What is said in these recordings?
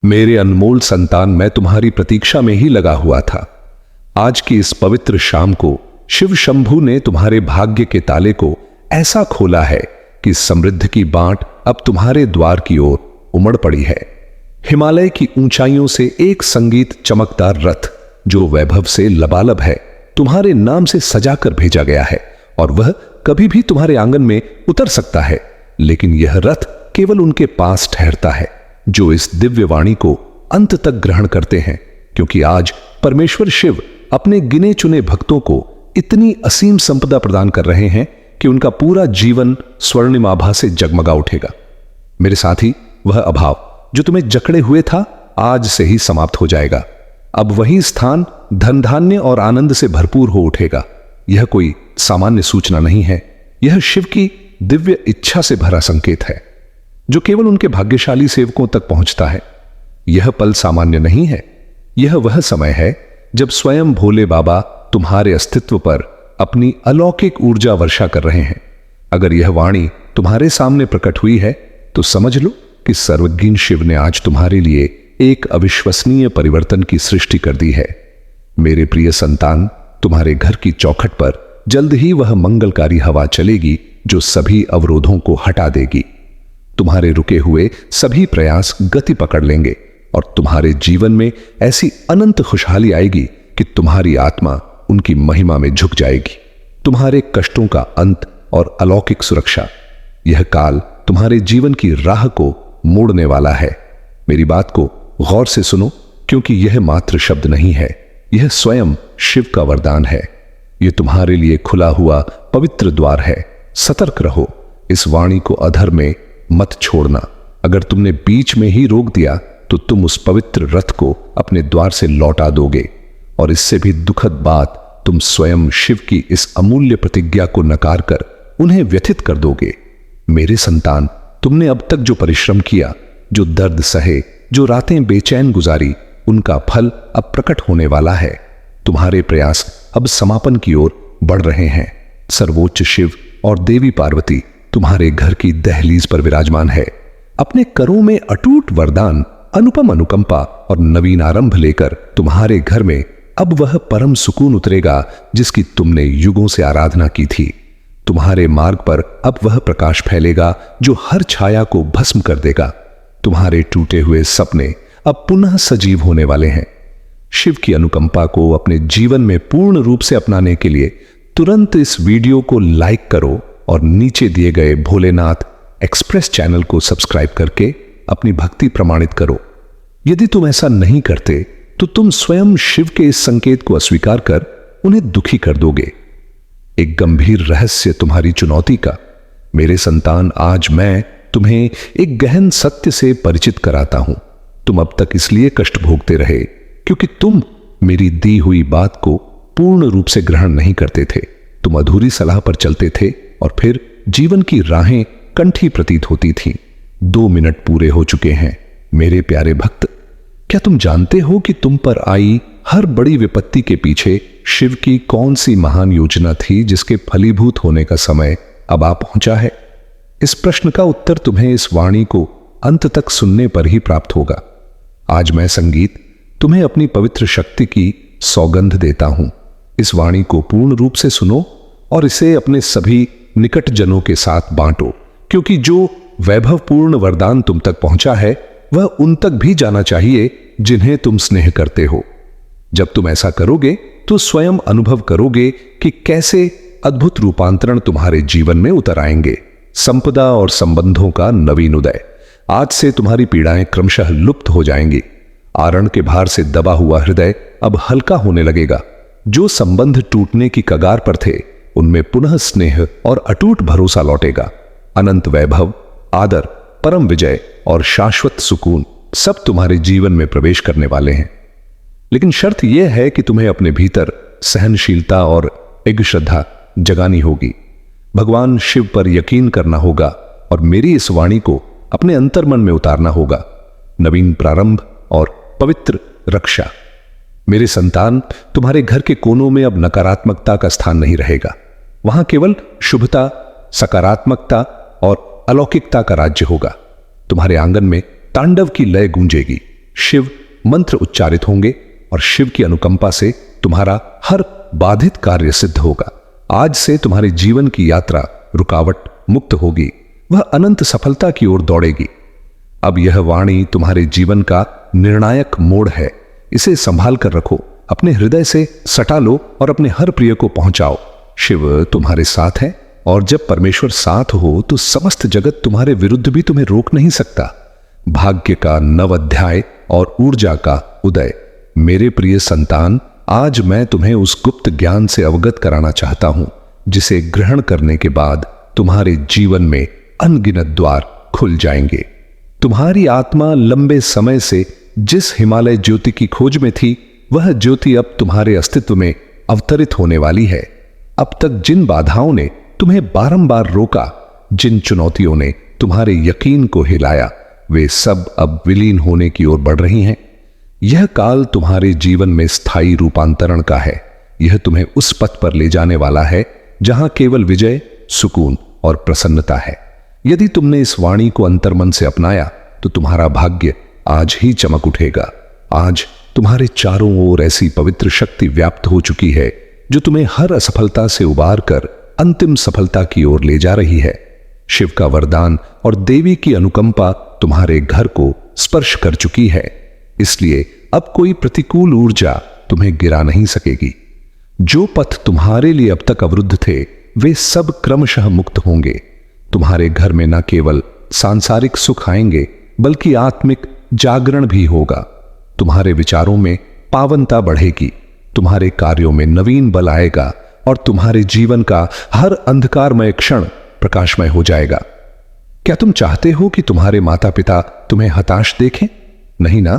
मेरे अनमोल संतान, मैं तुम्हारी प्रतीक्षा में ही लगा हुआ था। आज की इस पवित्र शाम को शिव शंभु ने तुम्हारे भाग्य के ताले को ऐसा खोला है कि समृद्धि की बांट अब तुम्हारे द्वार की ओर उमड़ पड़ी है। हिमालय की ऊंचाइयों से एक संगीत चमकदार रथ जो वैभव से लबालब है तुम्हारे नाम से सजाकर भेजा गया है, और वह कभी भी तुम्हारे आंगन में उतर सकता है, लेकिन यह रथ केवल उनके पास ठहरता है जो इस दिव्य वाणी को अंत तक ग्रहण करते हैं, क्योंकि आज परमेश्वर शिव अपने गिने चुने भक्तों को इतनी असीम संपदा प्रदान कर रहे हैं कि उनका पूरा जीवन स्वर्णिम आभा से जगमगा उठेगा। मेरे साथी, वह अभाव जो तुम्हें जकड़े हुए था आज से ही समाप्त हो जाएगा। अब वही स्थान धन धान्य और आनंद से भरपूर हो उठेगा। यह कोई सामान्य सूचना नहीं है, यह शिव की दिव्य इच्छा से भरा संकेत है जो केवल उनके भाग्यशाली सेवकों तक पहुंचता है। यह पल सामान्य नहीं है, यह वह समय है जब स्वयं भोले बाबा तुम्हारे अस्तित्व पर अपनी अलौकिक ऊर्जा वर्षा कर रहे हैं। अगर यह वाणी तुम्हारे सामने प्रकट हुई है तो समझ लो कि सर्वज्ञ शिव ने आज तुम्हारे लिए एक अविश्वसनीय परिवर्तन की सृष्टि कर दी है। मेरे प्रिय संतान, तुम्हारे घर की चौखट पर जल्द ही वह मंगलकारी हवा चलेगी जो सभी अवरोधों को हटा देगी। तुम्हारे रुके हुए सभी प्रयास गति पकड़ लेंगे और तुम्हारे जीवन में ऐसी अनंत खुशहाली आएगी कि तुम्हारी आत्मा उनकी महिमा में झुक जाएगी। तुम्हारे कष्टों का अंत और अलौकिक सुरक्षा, यह काल तुम्हारे जीवन की राह को मोड़ने वाला है। मेरी बात को गौर से सुनो, क्योंकि यह मात्र शब्द नहीं है, यह स्वयं शिव का वरदान है। यह तुम्हारे लिए खुला हुआ पवित्र द्वार है। सतर्क रहो, इस वाणी को अधर में मत छोड़ना। अगर तुमने बीच में ही रोक दिया तो तुम उस पवित्र रथ को अपने द्वार से लौटा दोगे, और इससे भी दुखद बात, तुम स्वयं शिव की इस अमूल्य प्रतिज्ञा को नकार कर उन्हें व्यथित कर दोगे। मेरे संतान, तुमने अब तक जो परिश्रम किया, जो दर्द सहे, जो रातें बेचैन गुजारी, उनका फल अब प्रकट होने वाला है। तुम्हारे प्रयास अब समापन की ओर बढ़ रहे हैं। सर्वोच्च शिव और देवी पार्वती तुम्हारे घर की दहलीज पर विराजमान है। अपने करों में अटूट वरदान, अनुपम अनुकंपा और नवीन आरंभ लेकर तुम्हारे घर में अब वह परम सुकून उतरेगा जिसकी तुमने युगों से आराधना की थी। तुम्हारे मार्ग पर अब वह प्रकाश फैलेगा जो हर छाया को भस्म कर देगा। तुम्हारे टूटे हुए सपने अब पुनः सजीव होने वाले हैं। शिव की अनुकंपा को अपने जीवन में पूर्ण रूप से अपनाने के लिए तुरंत इस वीडियो को लाइक करो और नीचे दिए गए भोलेनाथ एक्सप्रेस चैनल को सब्सक्राइब करके अपनी भक्ति प्रमाणित करो। यदि तुम ऐसा नहीं करते तो तुम स्वयं शिव के इस संकेत को अस्वीकार कर उन्हें दुखी कर दोगे। एक गंभीर रहस्य तुम्हारी चुनौती का। मेरे संतान, आज मैं तुम्हें एक गहन सत्य से परिचित कराता हूं। तुम अब तक इसलिए कष्ट भोगते रहे क्योंकि तुम मेरी दी हुई बात को पूर्ण रूप से ग्रहण नहीं करते थे। तुम अधूरी सलाह पर चलते थे और फिर जीवन की राहें कंठी प्रतीत होती थीं। 2 मिनट पूरे हो चुके हैं मेरे प्यारे भक्त। क्या तुम जानते हो कि तुम पर आई हर बड़ी विपत्ति के पीछे शिव की कौन सी महान योजना थी जिसके फलीभूत होने का समय अब आ पहुंचा है? इस प्रश्न का उत्तर तुम्हें इस वाणी को अंत तक सुनने पर ही प्राप्त होगा। आज मैं संगीत तुम्हें अपनी पवित्र शक्ति की सौगंध देता हूं। इस वाणी को पूर्ण रूप से सुनो और इसे अपने सभी निकट जनों के साथ बांटो, क्योंकि जो वैभवपूर्ण वरदान तुम तक पहुंचा है वह उन तक भी जाना चाहिए जिन्हें तुम स्नेह करते हो। जब तुम ऐसा करोगे तो स्वयं अनुभव करोगे कि कैसे अद्भुत रूपांतरण तुम्हारे जीवन में उतर आएंगे। संपदा और संबंधों का नवीन उदय। आज से तुम्हारी पीड़ाएं क्रमशः लुप्त हो जाएंगी। आरण के भार से दबा हुआ हृदय अब हल्का होने लगेगा। जो संबंध टूटने की कगार पर थे उनमें पुनः स्नेह और अटूट भरोसा लौटेगा। अनंत वैभव, आदर, परम विजय और शाश्वत सुकून सब तुम्हारे जीवन में प्रवेश करने वाले हैं। लेकिन शर्त यह है कि तुम्हें अपने भीतर सहनशीलता और एक श्रद्धा जगानी होगी। भगवान शिव पर यकीन करना होगा और मेरी इस वाणी को अपने अंतर्मन में उतारना होगा। नवीन प्रारंभ और पवित्र रक्षा। मेरे संतान, तुम्हारे घर के कोनों में अब नकारात्मकता का स्थान नहीं रहेगा। वहां केवल शुभता, सकारात्मकता और अलौकिकता का राज्य होगा। तुम्हारे आंगन में तांडव की लय गूंजेगी। शिव मंत्र उच्चारित होंगे और शिव की अनुकंपा से तुम्हारा हर बाधित कार्य सिद्ध होगा। आज से तुम्हारे जीवन की यात्रा रुकावट मुक्त होगी, वह अनंत सफलता की ओर दौड़ेगी। अब यह वाणी तुम्हारे जीवन का निर्णायक मोड़ है। इसे संभाल कर रखो, अपने हृदय से सटा लो और अपने हर प्रिय को पहुंचाओ। शिव तुम्हारे साथ है और जब परमेश्वर साथ हो तो समस्त जगत तुम्हारे विरुद्ध भी तुम्हें रोक नहीं सकता। भाग्य का नव अध्याय और ऊर्जा का उदय। मेरे प्रिय संतान, आज मैं तुम्हें उस गुप्त ज्ञान से अवगत कराना चाहता हूं जिसे ग्रहण करने के बाद तुम्हारे जीवन में अनगिनत द्वार खुल जाएंगे। तुम्हारी आत्मा लंबे समय से जिस हिमालय ज्योति की खोज में थी, वह ज्योति अब तुम्हारे अस्तित्व में अवतरित होने वाली है। अब तक जिन बाधाओं ने तुम्हें बारंबार रोका, जिन चुनौतियों ने तुम्हारे यकीन को हिलाया, वे सब अब विलीन होने की ओर बढ़ रही हैं। यह काल तुम्हारे जीवन में स्थायी रूपांतरण का है। यह तुम्हें उस पथ पर ले जाने वाला है जहां केवल विजय, सुकून और प्रसन्नता है। यदि तुमने इस वाणी को अंतर्मन से अपनाया तो तुम्हारा भाग्य आज ही चमक उठेगा। आज तुम्हारे चारों ओर ऐसी पवित्र शक्ति व्याप्त हो चुकी है जो तुम्हें हर असफलता से उबार कर अंतिम सफलता की ओर ले जा रही है। शिव का वरदान और देवी की अनुकंपा तुम्हारे घर को स्पर्श कर चुकी है, इसलिए अब कोई प्रतिकूल ऊर्जा तुम्हें गिरा नहीं सकेगी। जो पथ तुम्हारे लिए अब तक अवरुद्ध थे, वे सब क्रमशः मुक्त होंगे। तुम्हारे घर में न केवल सांसारिक सुख आएंगे, बल्कि आत्मिक जागरण भी होगा। तुम्हारे विचारों में पावनता बढ़ेगी, तुम्हारे कार्यों में नवीन बल आएगा और तुम्हारे जीवन का हर अंधकारमय क्षण प्रकाशमय हो जाएगा। क्या तुम चाहते हो कि तुम्हारे माता पिता तुम्हें हताश देखें? नहीं ना?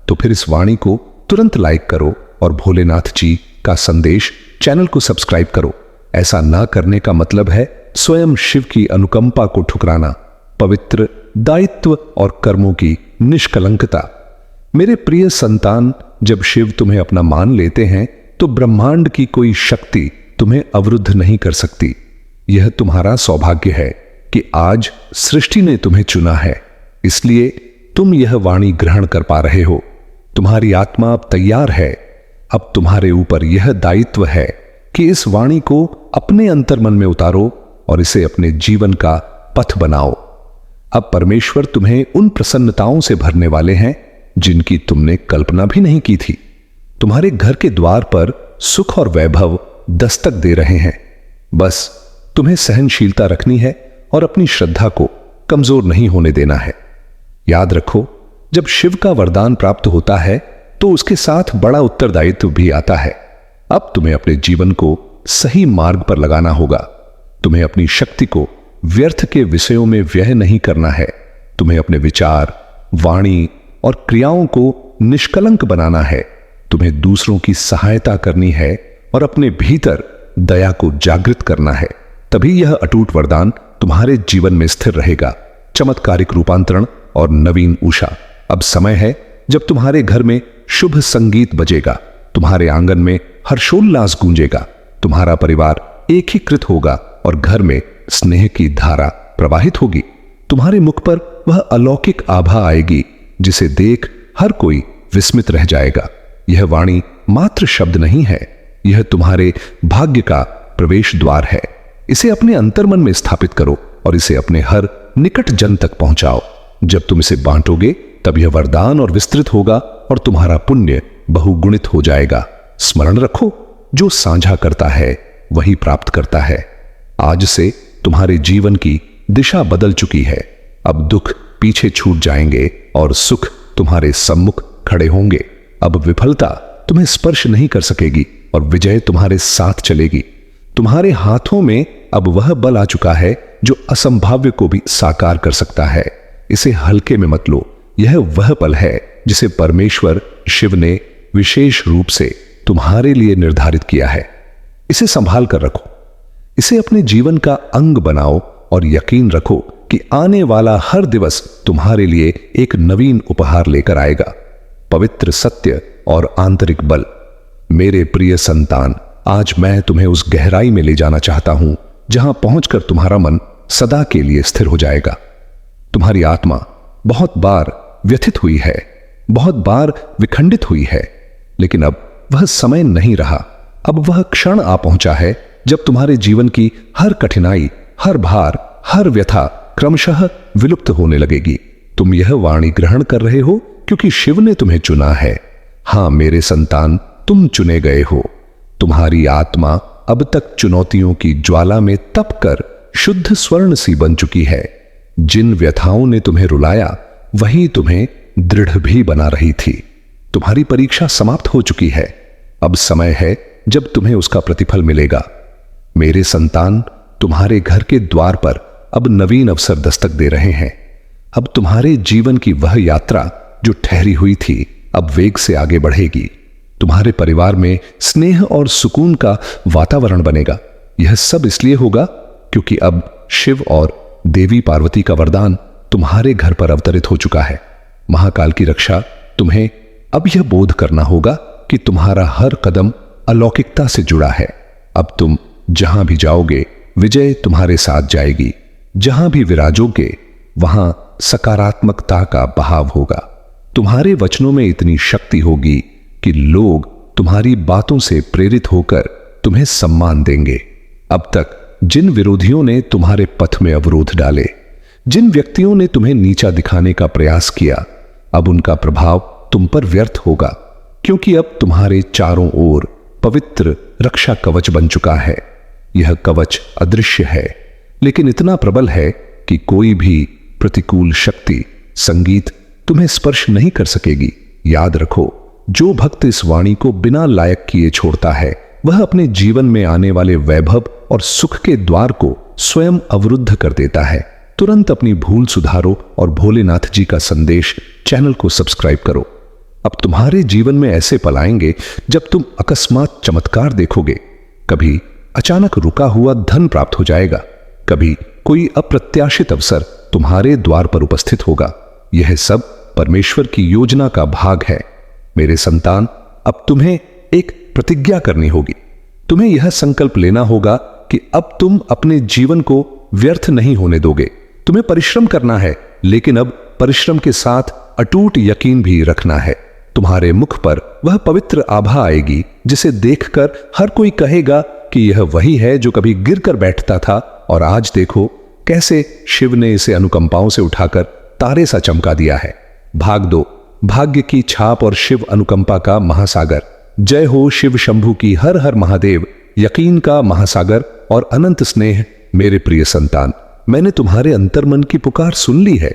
तो फिर इस वाणी को तुरंत लाइक करो और भोलेनाथ जी का संदेश चैनल को सब्सक्राइब करो। ऐसा ना करने का मतलब है स्वयं शिव की अनुकंपा को ठुकराना, पवित्र दायित्व और कर्मों की निष्कलंकता। मेरे प्रिय संतान, जब शिव तुम्हें अपना मान लेते हैं तो ब्रह्मांड की कोई शक्ति तुम्हें अवरुद्ध नहीं कर सकती। यह तुम्हारा सौभाग्य है कि आज सृष्टि ने तुम्हें चुना है, इसलिए तुम यह वाणी ग्रहण कर पा रहे हो। तुम्हारी आत्मा अब तैयार है। अब तुम्हारे ऊपर यह दायित्व है कि इस वाणी को अपने अंतर्मन में उतारो और इसे अपने जीवन का पथ बनाओ। अब परमेश्वर तुम्हें उन प्रसन्नताओं से भरने वाले हैं जिनकी तुमने कल्पना भी नहीं की थी। तुम्हारे घर के द्वार पर सुख और वैभव दस्तक दे रहे हैं। बस तुम्हें सहनशीलता रखनी है और अपनी श्रद्धा को कमजोर नहीं होने देना है। याद रखो, जब शिव का वरदान प्राप्त होता है तो उसके साथ बड़ा उत्तरदायित्व भी आता है। अब तुम्हें अपने जीवन को सही मार्ग पर लगाना होगा। तुम्हें अपनी शक्ति को व्यर्थ के विषयों में व्यय नहीं करना है। तुम्हें अपने विचार, वाणी और क्रियाओं को निष्कलंक बनाना है। तुम्हें दूसरों की सहायता करनी है और अपने भीतर दया को जागृत करना है। तभी यह अटूट वरदान तुम्हारे जीवन में स्थिर रहेगा। चमत्कारिक रूपांतरण और नवीन ऊषा। अब समय है जब तुम्हारे घर में शुभ संगीत बजेगा, तुम्हारे आंगन में हर्षोल्लास गूंजेगा, तुम्हारा परिवार एकीकृत होगा और घर में स्नेह की धारा प्रवाहित होगी। तुम्हारे मुख पर वह अलौकिक आभा आएगी जिसे देख हर कोई विस्मित रह जाएगा। यह वाणी मात्र शब्द नहीं है, यह तुम्हारे भाग्य का प्रवेश द्वार है। इसे अपने अंतर्मन में स्थापित करो और इसे अपने हर निकट जन तक पहुंचाओ। जब तुम इसे बांटोगे तब यह वरदान और विस्तृत होगा और तुम्हारा पुण्य बहुगुणित हो जाएगा। स्मरण रखो, जो साझा करता है वही प्राप्त करता है। आज से तुम्हारे जीवन की दिशा बदल चुकी है। अब दुख पीछे छूट जाएंगे और सुख तुम्हारे सम्मुख खड़े होंगे। अब विफलता तुम्हें स्पर्श नहीं कर सकेगी और विजय तुम्हारे साथ चलेगी। तुम्हारे हाथों में अब वह बल आ चुका है जो असंभाव्य को भी साकार कर सकता है। इसे हल्के में मत लो। यह वह पल है जिसे परमेश्वर शिव ने विशेष रूप से तुम्हारे लिए निर्धारित किया है। इसे संभाल कर रखो, इसे अपने जीवन का अंग बनाओ और यकीन रखो कि आने वाला हर दिवस तुम्हारे लिए एक नवीन उपहार लेकर आएगा, पवित्र सत्य और आंतरिक बल। मेरे प्रिय संतान, आज मैं तुम्हें उस गहराई में ले जाना चाहता हूं जहां पहुंचकर तुम्हारा मन सदा के लिए स्थिर हो जाएगा। तुम्हारी आत्मा बहुत बार व्यथित हुई है, बहुत बार विखंडित हुई है, लेकिन अब वह समय नहीं रहा। अब वह क्षण आ पहुंचा है जब तुम्हारे जीवन की हर कठिनाई, हर भार, हर व्यथा क्रमशः विलुप्त होने लगेगी। तुम यह वाणी ग्रहण कर रहे हो क्योंकि शिव ने तुम्हें चुना है। हां मेरे संतान, तुम चुने गए हो। तुम्हारी आत्मा अब तक चुनौतियों की ज्वाला में तप कर शुद्ध स्वर्ण सी बन चुकी है। जिन व्यथाओं ने तुम्हें रुलाया वही तुम्हें दृढ़ भी बना रही थी। तुम्हारी परीक्षा समाप्त हो चुकी है। अब समय है जब तुम्हें उसका प्रतिफल मिलेगा। मेरे संतान, तुम्हारे घर के द्वार पर अब नवीन अवसर दस्तक दे रहे हैं। अब तुम्हारे जीवन की वह यात्रा जो ठहरी हुई थी, अब वेग से आगे बढ़ेगी। तुम्हारे परिवार में स्नेह और सुकून का वातावरण बनेगा। यह सब इसलिए होगा क्योंकि अब शिव और देवी पार्वती का वरदान तुम्हारे घर पर अवतरित हो चुका है। महाकाल की रक्षा तुम्हें अब यह बोध करना होगा कि तुम्हारा हर कदम अलौकिकता से जुड़ा है। अब तुम जहां भी जाओगे, विजय तुम्हारे साथ जाएगी। जहां भी विराजोगे, वहां सकारात्मकता का बहाव होगा। तुम्हारे वचनों में इतनी शक्ति होगी कि लोग तुम्हारी बातों से प्रेरित होकर तुम्हें सम्मान देंगे। अब तक जिन विरोधियों ने तुम्हारे पथ में अवरोध डाले, जिन व्यक्तियों ने तुम्हें नीचा दिखाने का प्रयास किया, अब उनका प्रभाव तुम पर व्यर्थ होगा, क्योंकि अब तुम्हारे चारों ओर पवित्र रक्षा कवच बन चुका है। यह कवच अदृश्य है, लेकिन इतना प्रबल है कि कोई भी प्रतिकूल शक्ति, संगीत तुम्हें स्पर्श नहीं कर सकेगी। याद रखो, जो भक्त इस वाणी को बिना लायक किए छोड़ता है, वह अपने जीवन में आने वाले वैभव और सुख के द्वार को स्वयं अवरुद्ध कर देता है। तुरंत अपनी भूल सुधारो और भोलेनाथ जी का संदेश चैनल को सब्सक्राइब करो। अब तुम्हारे जीवन में ऐसे पल आएंगे जब तुम अकस्मात चमत्कार देखोगे। कभी अचानक रुका हुआ धन प्राप्त हो जाएगा, कभी कोई अप्रत्याशित अवसर तुम्हारे द्वार पर उपस्थित होगा। यह सब परमेश्वर की योजना का भाग है। मेरे संतान, अब तुम्हें एक प्रतिज्ञा करनी होगी। तुम्हें यह संकल्प लेना होगा कि अब तुम अपने जीवन को व्यर्थ नहीं होने दोगे। तुम्हें परिश्रम करना है, लेकिन अब परिश्रम के साथ अटूट यकीन भी रखना है। तुम्हारे मुख पर वह पवित्र आभा आएगी जिसे देखकर हर कोई कहेगा कि यह वही है जो कभी गिरकर बैठता था, और आज देखो कैसे शिव ने इसे अनुकंपाओं से उठाकर तारे सा चमका दिया है। भाग दो, भाग्य की छाप और शिव अनुकंपा का महासागर। जय हो शिव शंभू की हर हर महादेव, यकीन का महासागर और अनंत स्नेह। मेरे प्रिय संतान, मैंने तुम्हारे अंतर्मन की पुकार सुन ली है।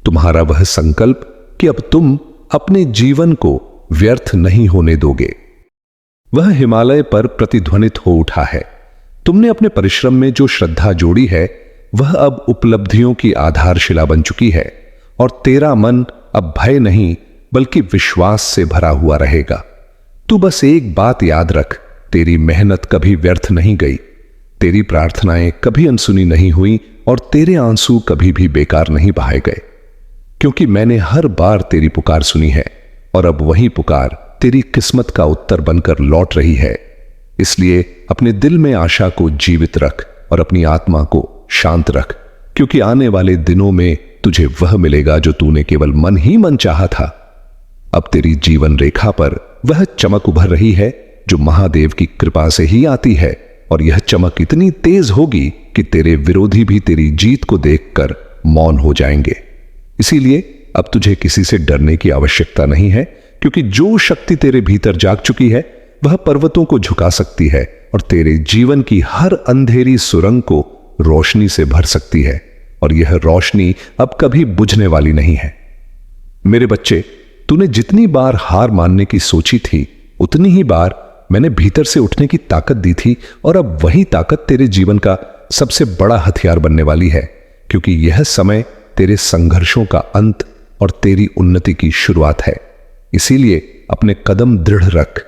तुम्हारा वह संकल्प कि अब तुम अपने जीवन को व्यर्थ नहीं होने दोगे, वह हिमालय पर प्रतिध्वनित हो उठा है। तुमने अपने परिश्रम में जो श्रद्धा जोड़ी है, वह अब उपलब्धियों की आधारशिला बन चुकी है, और तेरा मन अब भय नहीं बल्कि विश्वास से भरा हुआ रहेगा। तू बस एक बात याद रख, तेरी मेहनत कभी व्यर्थ नहीं गई, तेरी प्रार्थनाएं कभी अनसुनी नहीं हुई, और तेरे आंसू कभी भी बेकार नहीं बहाए गए, क्योंकि मैंने हर बार तेरी पुकार सुनी है, और अब वही पुकार तेरी किस्मत का उत्तर बनकर लौट रही है। इसलिए अपने दिल में आशा को जीवित रख और अपनी आत्मा को शांत रख, क्योंकि आने वाले दिनों में तुझे वह मिलेगा जो तूने केवल मन ही मन चाहा था। अब तेरी जीवन रेखा पर वह चमक उभर रही है जो महादेव की कृपा से ही आती है, और यह चमक इतनी तेज होगी कि तेरे विरोधी भी तेरी जीत को देखकर मौन हो जाएंगे। इसीलिए अब तुझे किसी से डरने की आवश्यकता नहीं है, क्योंकि जो शक्ति तेरे भीतर जाग चुकी है वह पर्वतों को झुका सकती है और तेरे जीवन की हर अंधेरी सुरंग को रोशनी से भर सकती है, और यह रोशनी अब कभी बुझने वाली नहीं है। मेरे बच्चे, तूने जितनी बार हार मानने की सोची थी, उतनी ही बार मैंने भीतर से उठने की ताकत दी थी, और अब वही ताकत तेरे जीवन का सबसे बड़ा हथियार बनने वाली है, क्योंकि यह समय तेरे संघर्षों का अंत और तेरी उन्नति की शुरुआत है। इसीलिए अपने कदम दृढ़ रख,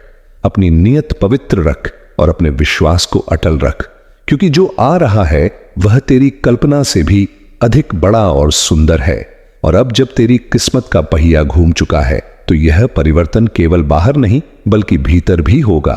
अपनी नियत पवित्र रख और अपने विश्वास को अटल रख, क्योंकि जो आ रहा है वह तेरी कल्पना से भी अधिक बड़ा और सुंदर है। और अब जब तेरी किस्मत का पहिया घूम चुका है, तो यह परिवर्तन केवल बाहर नहीं बल्कि भीतर भी होगा।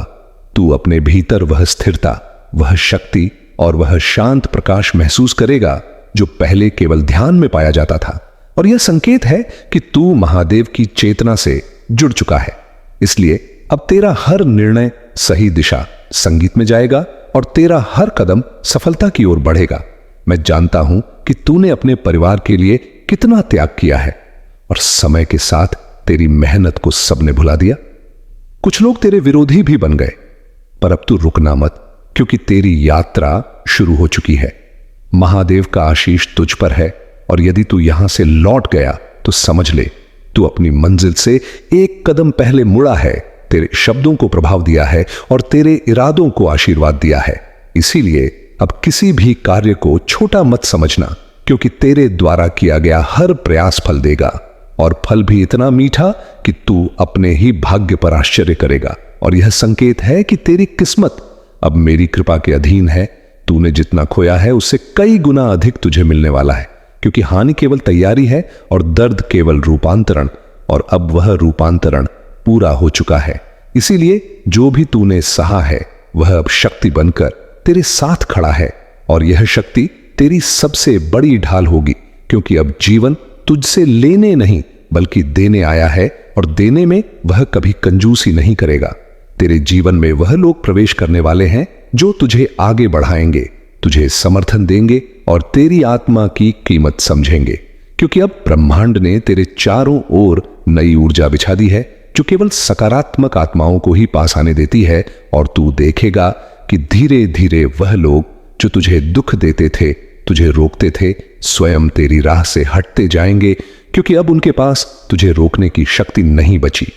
तू अपने भीतर वह स्थिरता, वह शक्ति और वह शांत प्रकाश महसूस करेगा जो पहले केवल ध्यान में पाया जाता था। और यह संकेत है कि तू महादेव की चेतना से जुड़ चुका है। इसलिए अब तेरा हर निर्णय सही दिशा संगीत में जाएगा और तेरा हर कदम सफलता की ओर बढ़ेगा। मैं जानता हूं कि तूने अपने परिवार के लिए कितना त्याग किया है और समय के साथ तेरी मेहनत को सबने भुला दिया। कुछ लोग तेरे विरोधी भी बन गए, पर अब तू रुकना मत, क्योंकि तेरी यात्रा शुरू हो चुकी है। महादेव का आशीष तुझ पर है और यदि तू यहां से लौट गया तो समझ ले तू अपनी मंजिल से एक कदम पहले मुड़ा है, तेरे शब्दों को प्रभाव दिया है और तेरे इरादों को आशीर्वाद दिया है। इसीलिए अब किसी भी कार्य को छोटा मत समझना, क्योंकि तेरे द्वारा किया गया हर प्रयास फल देगा और फल भी इतना मीठा कि तू अपने ही भाग्य पर आश्चर्य करेगा। और यह संकेत है कि तेरी किस्मत अब मेरी कृपा के अधीन है। तूने जितना खोया है उससे कई गुना अधिक तुझे मिलने वाला है, क्योंकि हानि केवल तैयारी है और दर्द केवल रूपांतरण, और अब वह रूपांतरण पूरा हो चुका है। इसीलिए जो भी तूने सहा है वह अब शक्ति बनकर तेरे साथ खड़ा है, और यह शक्ति तेरी सबसे बड़ी ढाल होगी, क्योंकि अब जीवन तुझसे लेने नहीं बल्कि देने आया है, और देने में वह कभी कंजूसी नहीं करेगा। तेरे जीवन में वह लोग प्रवेश करने वाले हैं जो तुझे आगे बढ़ाएंगे, तुझे समर्थन देंगे और तेरी आत्मा की कीमत समझेंगे, क्योंकि अब ब्रह्मांड ने तेरे चारों ओर नई ऊर्जा बिछा दी है जो केवल सकारात्मक आत्माओं को ही पास आने देती है। और तू देखेगा कि धीरे धीरे वह लोग जो तुझे दुख देते थे, तुझे रोकते थे, स्वयं तेरी राह से हटते जाएंगे, क्योंकि अब उनके पास तुझे रोकने की शक्ति नहीं बची।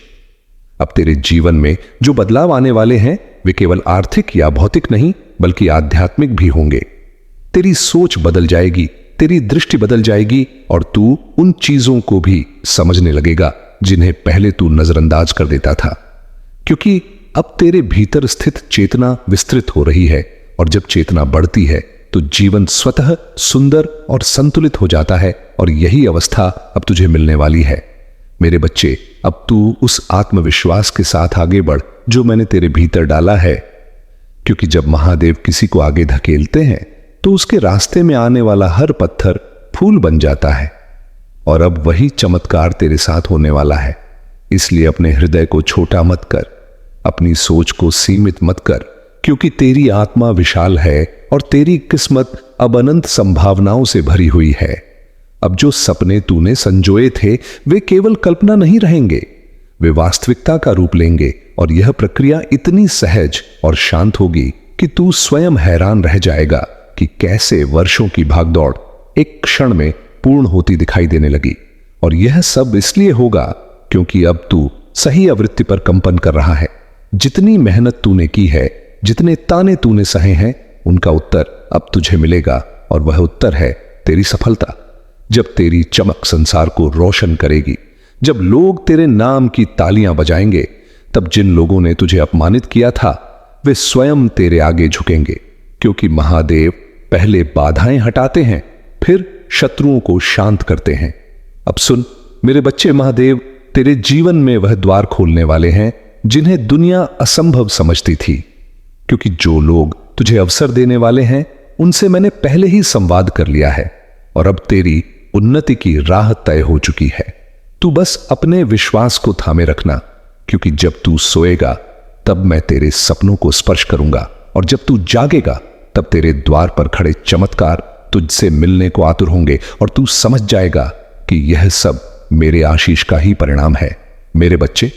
अब तेरे जीवन में जो बदलाव आने वाले हैं वे केवल आर्थिक या भौतिक नहीं बल्कि आध्यात्मिक भी होंगे। तेरी सोच बदल जाएगी, तेरी दृष्टि बदल जाएगी और तू उन चीजों को भी समझने लगेगा जिन्हें पहले तू नजरअंदाज कर देता था, क्योंकि अब तेरे भीतर स्थित चेतना विस्तृत हो रही है, और जब चेतना बढ़ती है तो जीवन स्वतः सुंदर और संतुलित हो जाता है, और यही अवस्था अब तुझे मिलने वाली है। मेरे बच्चे, अब तू उस आत्मविश्वास के साथ आगे बढ़ जो मैंने तेरे भीतर डाला है, क्योंकि जब महादेव किसी को आगे धकेलते हैं तो उसके रास्ते में आने वाला हर पत्थर फूल बन जाता है, और अब वही चमत्कार तेरे साथ होने वाला है। इसलिए अपने हृदय को छोटा मत कर, अपनी सोच को सीमित मत कर, क्योंकि तेरी आत्मा विशाल है और तेरी किस्मत अब अनंत संभावनाओं से भरी हुई है। अब जो सपने तूने संजोए थे वे केवल कल्पना नहीं रहेंगे, वे वास्तविकता का रूप लेंगे, और यह प्रक्रिया इतनी सहज और शांत होगी कि तू स्वयं हैरान रह जाएगा कि कैसे वर्षों की भागदौड़ एक क्षण में पूर्ण होती दिखाई देने लगी। और यह सब इसलिए होगा क्योंकि अब तू सही आवृत्ति पर कंपन कर रहा है। जितनी मेहनत तूने की है, जितने ताने तूने सहे हैं, उनका उत्तर अब तुझे मिलेगा, और वह उत्तर है तेरी सफलता। जब तेरी चमक संसार को रोशन करेगी, जब लोग तेरे नाम की तालियां बजाएंगे, तब जिन लोगों ने तुझे अपमानित किया था वे स्वयं तेरे आगे झुकेंगे, क्योंकि महादेव पहले बाधाएं हटाते हैं, फिर शत्रुओं को शांत करते हैं। अब सुन मेरे बच्चे, महादेव तेरे जीवन में वह द्वार खोलने वाले हैं जिन्हें दुनिया असंभव समझती थी, क्योंकि जो लोग तुझे अवसर देने वाले हैं उनसे मैंने पहले ही संवाद कर लिया है, और अब तेरी उन्नति की राह तय हो चुकी है। तू बस अपने विश्वास को थामे रखना, क्योंकि जब तू सोएगा तब मैं तेरे सपनों को स्पर्श करूंगा, और जब तू जागेगा तब तेरे द्वार पर खड़े चमत्कार तुझसे मिलने को आतुर होंगे, और तू समझ जाएगा कि यह सब मेरे आशीष का ही परिणाम है। मेरे बच्चे,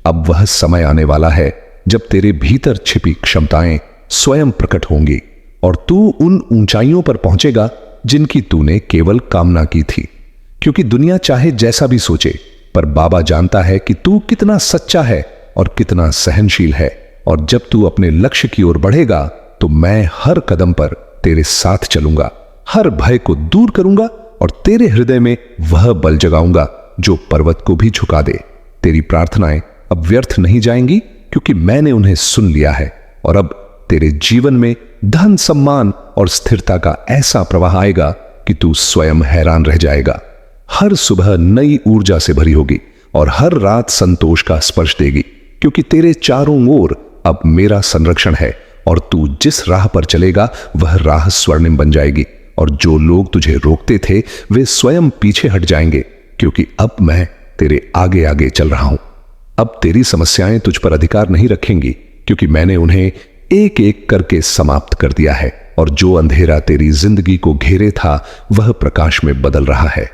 अब वह समय आने वाला है जब तेरे भीतर छिपी क्षमताएं स्वयं प्रकट होंगी, और तू उन ऊंचाइयों पर पहुंचेगा जिनकी तूने केवल कामना की थी। क्योंकि दुनिया चाहे जैसा भी सोचे, पर बाबा जानता है कि तू कितना सच्चा है और कितना सहनशील है, और जब तू अपने लक्ष्य की ओर बढ़ेगा तो मैं हर कदम पर तेरे साथ चलूंगा, हर भय को दूर करूंगा, और तेरे हृदय में वह बल जगाऊंगा जो पर्वत को भी झुका दे। तेरी प्रार्थनाएं अब व्यर्थ नहीं जाएंगी, क्योंकि मैंने उन्हें सुन लिया है, और अब तेरे जीवन में धन, सम्मान और स्थिरता का ऐसा प्रवाह आएगा कि तू स्वयं हैरान रह जाएगा। हर सुबह नई ऊर्जा से भरी होगी और हर रात संतोष का स्पर्श देगी, क्योंकि तेरे चारों ओर अब मेरा संरक्षण है, और तू जिस राह पर चलेगा वह राह स्वर्णिम बन जाएगी, और जो लोग तुझे रोकते थे वे स्वयं पीछे हट जाएंगे, क्योंकि अब मैं तेरे आगे आगे चल रहा हूं। अब तेरी समस्याएं तुझ पर अधिकार नहीं रखेंगी, क्योंकि मैंने उन्हें एक एक करके समाप्त कर दिया है, और जो अंधेरा तेरी जिंदगी को घेरे था वह प्रकाश में बदल रहा है।